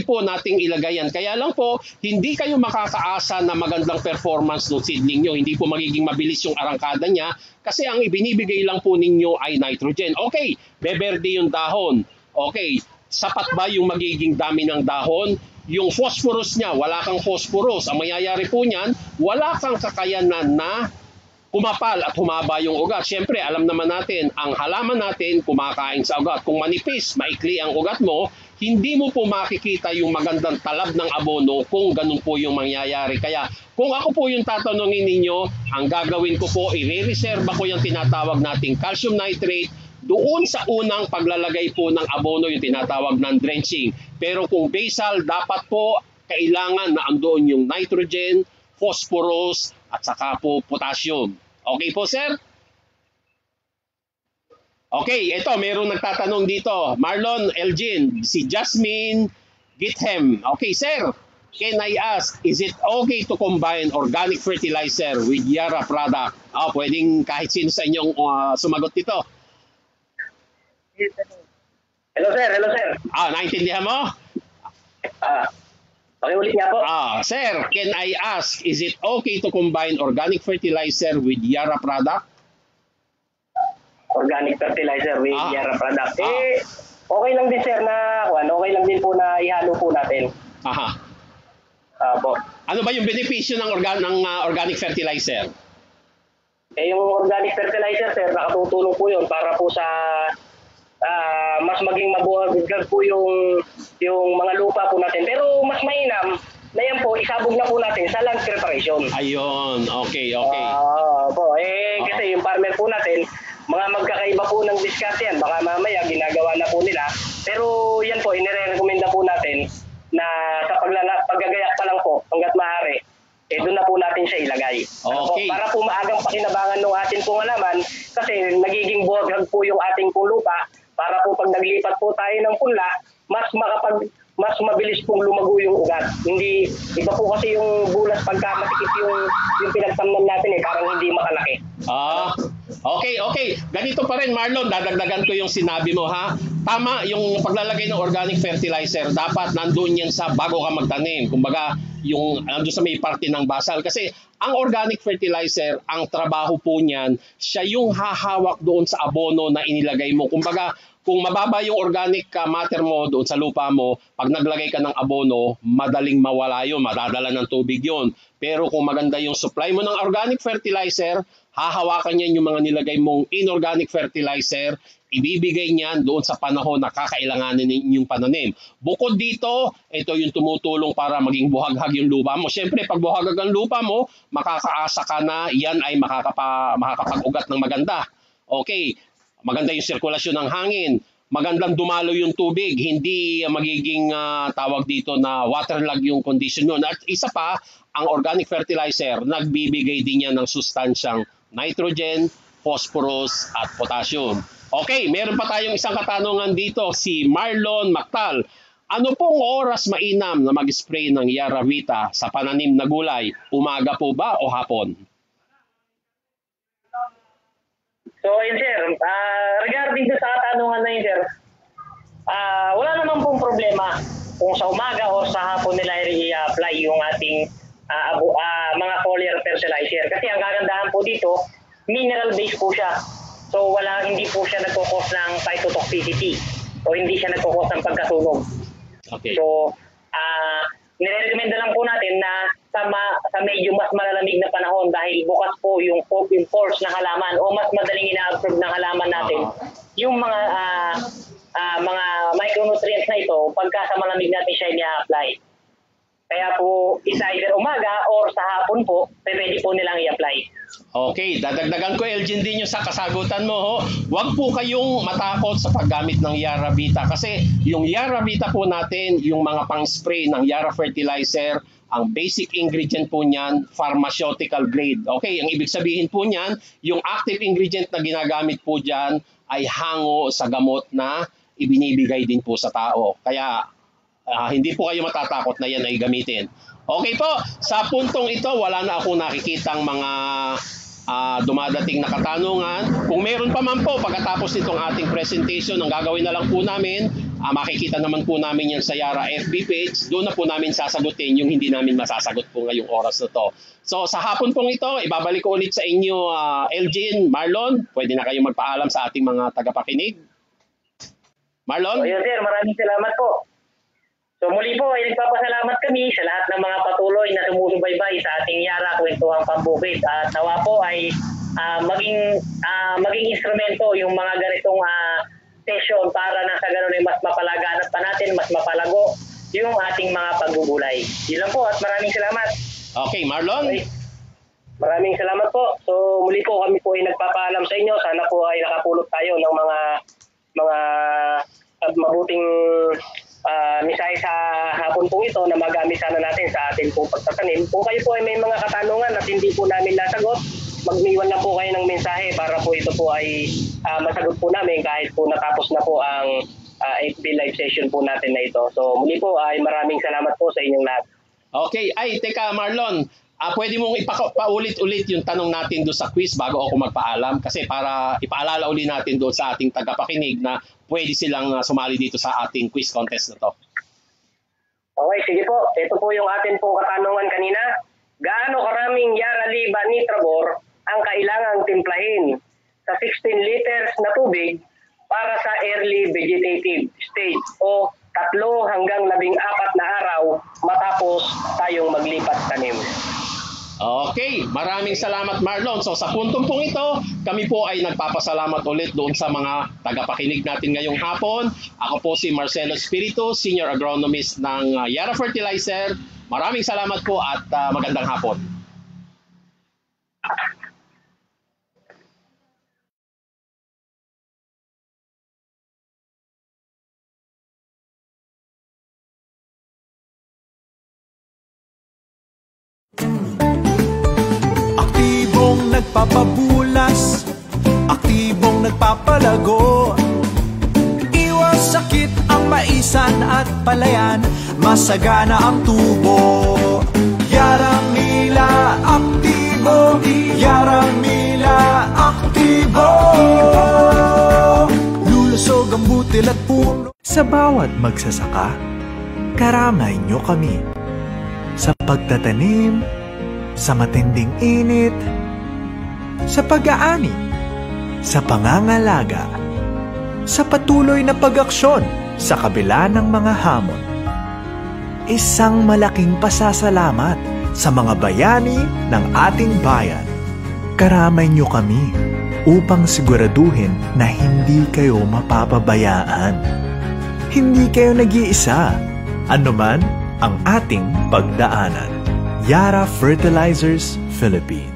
po nating ilagay yan. Kaya lang po, hindi kayo makakaasa na magandang performance ng seedling nyo. Hindi po magiging mabilis yung arangkada niya kasi ang ibinibigay lang po ninyo ay nitrogen. Okay, beberde yung dahon. Okay, sapat ba yung magiging dami ng dahon? Yung phosphorus niya, wala kang phosphorus. Ang mayayari po niyan, wala kang kakayanan na kumapal at humaba yung ugat. Siyempre, alam naman natin, ang halaman natin kumakain sa ugat. Kung manipis, maikli ang ugat mo, hindi mo po makikita yung magandang talab ng abono kung ganun po yung mangyayari. Kaya kung ako po yung tatanungin ninyo, ang gagawin ko po, i-reserva ko yung tinatawag nating calcium nitrate doon sa unang paglalagay po ng abono, yung tinatawag ng drenching. Pero kung basal, dapat po kailangan na andoon yung nitrogen, phosphorus, at saka po potassium. Okay po, sir? Okay, ito, mayroong nagtatanong dito. Marlon Elgin, si Jasmine Githem. Okay, sir, can I ask, is it okay to combine organic fertilizer with Yara product? Pwedeng kahit sino sa inyong sumagot dito. Hello, sir. Naintindihan mo? Pakiulit nga po. Sir, can I ask, is it okay to combine organic fertilizer with Yara product? Organic fertilizer with Yara product. Okay lang din, sir, okay lang din po na ihalo po natin. Aha. Po. Ano ba yung benepisyo ng organic fertilizer? Yung organic fertilizer, sir, nakatutulong po yun para po sa mas maging mabuhay po yung mga lupa po natin. Pero mas mainam na yan po, isabog na po natin sa land preparation. Ayun, okay. Kasi yung farmer po natin, mga magkakaiba po ng discard yan. Baka mamaya ginagawa na po nila. Pero yan po, inirekomenda po natin na sa paggagayak pa lang po, hanggat maaari, doon na po natin siya ilagay. Okay. Okay. Para po maagang pakinabangan ng ating pong halaman kasi nagiging buhaghag po yung ating pong lupa para po pag naglipat po tayo ng punla, mas mabilis pong lumago yung ugat. Hindi, iba po kasi yung bulas pagka matikip yung pinagtamnan natin parang hindi makalaki. Okay. Ganito pa rin, Marlon, dadagdagan ko yung sinabi mo, ha? Tama, yung paglalagay ng organic fertilizer, dapat nandun yan sa bago ka magtanim. Kumbaga, yung nandun sa may parte ng basal. Kasi ang organic fertilizer, ang trabaho po niyan, siya yung hahawak doon sa abono na inilagay mo. Kumbaga, kung mababa yung organic matter mo doon sa lupa mo, pag naglagay ka ng abono, madaling mawala yun, madadala ng tubig yun. Pero kung maganda yung supply mo ng organic fertilizer, hahawakan niyan yung mga nilagay mong inorganic fertilizer, ibibigay niyan doon sa panahon na kakailanganin yung pananim. Bukod dito, ito yung tumutulong para maging buhaghag yung lupa mo. Siyempre, pag buhaghag ang lupa mo, makakaasa ka na yan ay makakapag-ugat ng maganda. Okay, maganda yung sirkulasyon ng hangin, magandang dumalo yung tubig, hindi magiging tawag dito na waterlog yung condition yun. At isa pa, ang organic fertilizer, nagbibigay din yan ng sustansyang nitrogen, phosphorus, at potassium. Okay, meron pa tayong isang katanungan dito, si Marlon Mactal. Ano pong oras mainam na mag-spray ng Yaravita sa pananim na gulay? Umaga po ba o hapon? So, yun sir, regarding sa katanungan na yun sir, wala naman pong problema kung sa umaga o sa hapon nila i-apply yung ating mga foliar fertilizer. Kasi ang kagandahan po dito, mineral-based po siya. So, hindi po siya nagkukos ng phytotoxicity o hindi siya nagkukos ng pagkasunog. Okay. So, nire-recommenda lang po natin na sa medyo mas malalamig na panahon dahil bukas po yung pores ng halaman o mas madaling ina-absorb ng halaman natin yung mga micronutrients na ito pagka sa malamig natin siya i-apply. Kaya po, isa either umaga or sa hapon po, pwede po nilang i-apply. Okay, dadagdagan ko Elgin din yung sa kasagutan mo. Ho. Huwag po kayong matakot sa paggamit ng Yaravita kasi yung Yaravita po natin, yung mga pang-spray ng Yara fertilizer, ang basic ingredient po niyan, pharmaceutical grade. Okay, ang ibig sabihin po niyan, yung active ingredient na ginagamit po diyan ay hango sa gamot na ibinibigay din po sa tao. Kaya hindi po kayo matatakot na yan ay gamitin. Okay po, sa puntong ito, wala na akong nakikitang mga dumadating na katanungan. Kung meron pa man po, pagkatapos nitong ating presentation, ang gagawin na lang po namin, makikita naman po namin yan sa Yara FB page. Doon na po namin sasagutin yung hindi namin masasagot po ngayong oras na to. So sa hapon pong ito, ibabalik ko ulit sa inyo, Elgin, Marlon. Pwede na kayong magpaalam sa ating mga tagapakinig. Marlon? So yun sir, maraming salamat po. So muli po ay nagpapasalamat kami sa lahat ng mga patuloy na sumusubaybay sa ating Yara Kwentuhang Pambukid at nawa po ay maging instrumento yung mga ganitong session para na sa ganun ay mas mapalaganap pa natin, mas mapalago yung ating mga pagbubulay. Yun lang po at maraming salamat. Okay, Marlon? Okay. Maraming salamat po. So muli po kami po ay nagpapaalam sa inyo. Sana po ay nakapulot tayo ng mga mabuting mensahe sa hapon po ito na magamit sana natin sa atin pong pagtatanim. Kung kayo po ay may mga katanungan at hindi po namin nasagot, mag-iwan na po kayo ng mensahe para po ito po ay masagot po namin kahit po natapos na po ang FB live session po natin na ito. So muli po ay maraming salamat po sa inyong lahat. Okay, ay teka Marlon, pwede mong paulit-ulit yung tanong natin doon sa quiz bago ako magpaalam kasi para ipaalala uli natin doon sa ating tagapakinig na pwede silang sumali dito sa ating quiz contest na to. Okay, sige po. Ito po yung atin pong katanungan kanina. Gaano karaming Yara Liba Nitrabor ang kailangang timplahin sa 16 liters na tubig para sa early vegetative stage o 3 hanggang 14 na araw matapos tayong maglipat tanim? Okay, maraming salamat Marlon. So sa puntong pong ito, kami po ay nagpapasalamat ulit doon sa mga tagapakinig natin ngayong hapon. Ako po si Marcelo Espiritu, Senior Agronomist ng Yara Fertilizer. Maraming salamat po at magandang hapon. nagpapabulas, aktibong nagpapalago. Iwas sakit ang maisan at palayan, masagana ang tubo. Yaramila aktibo, Yaramila aktibo. Lulusog ang butil at puno. Sa bawat magsasaka, karamay nyo kami. Sa pagtatanim, sa matinding init, sa pag-aani, sa pangangalaga, sa patuloy na pag-aksyon sa kabila ng mga hamon. Isang malaking pasasalamat sa mga bayani ng ating bayan. Karamay nyo kami upang siguraduhin na hindi kayo mapapabayaan. Hindi kayo nag-iisa, anuman ang ating pagdaanan. Yara Fertilizers, Philippines.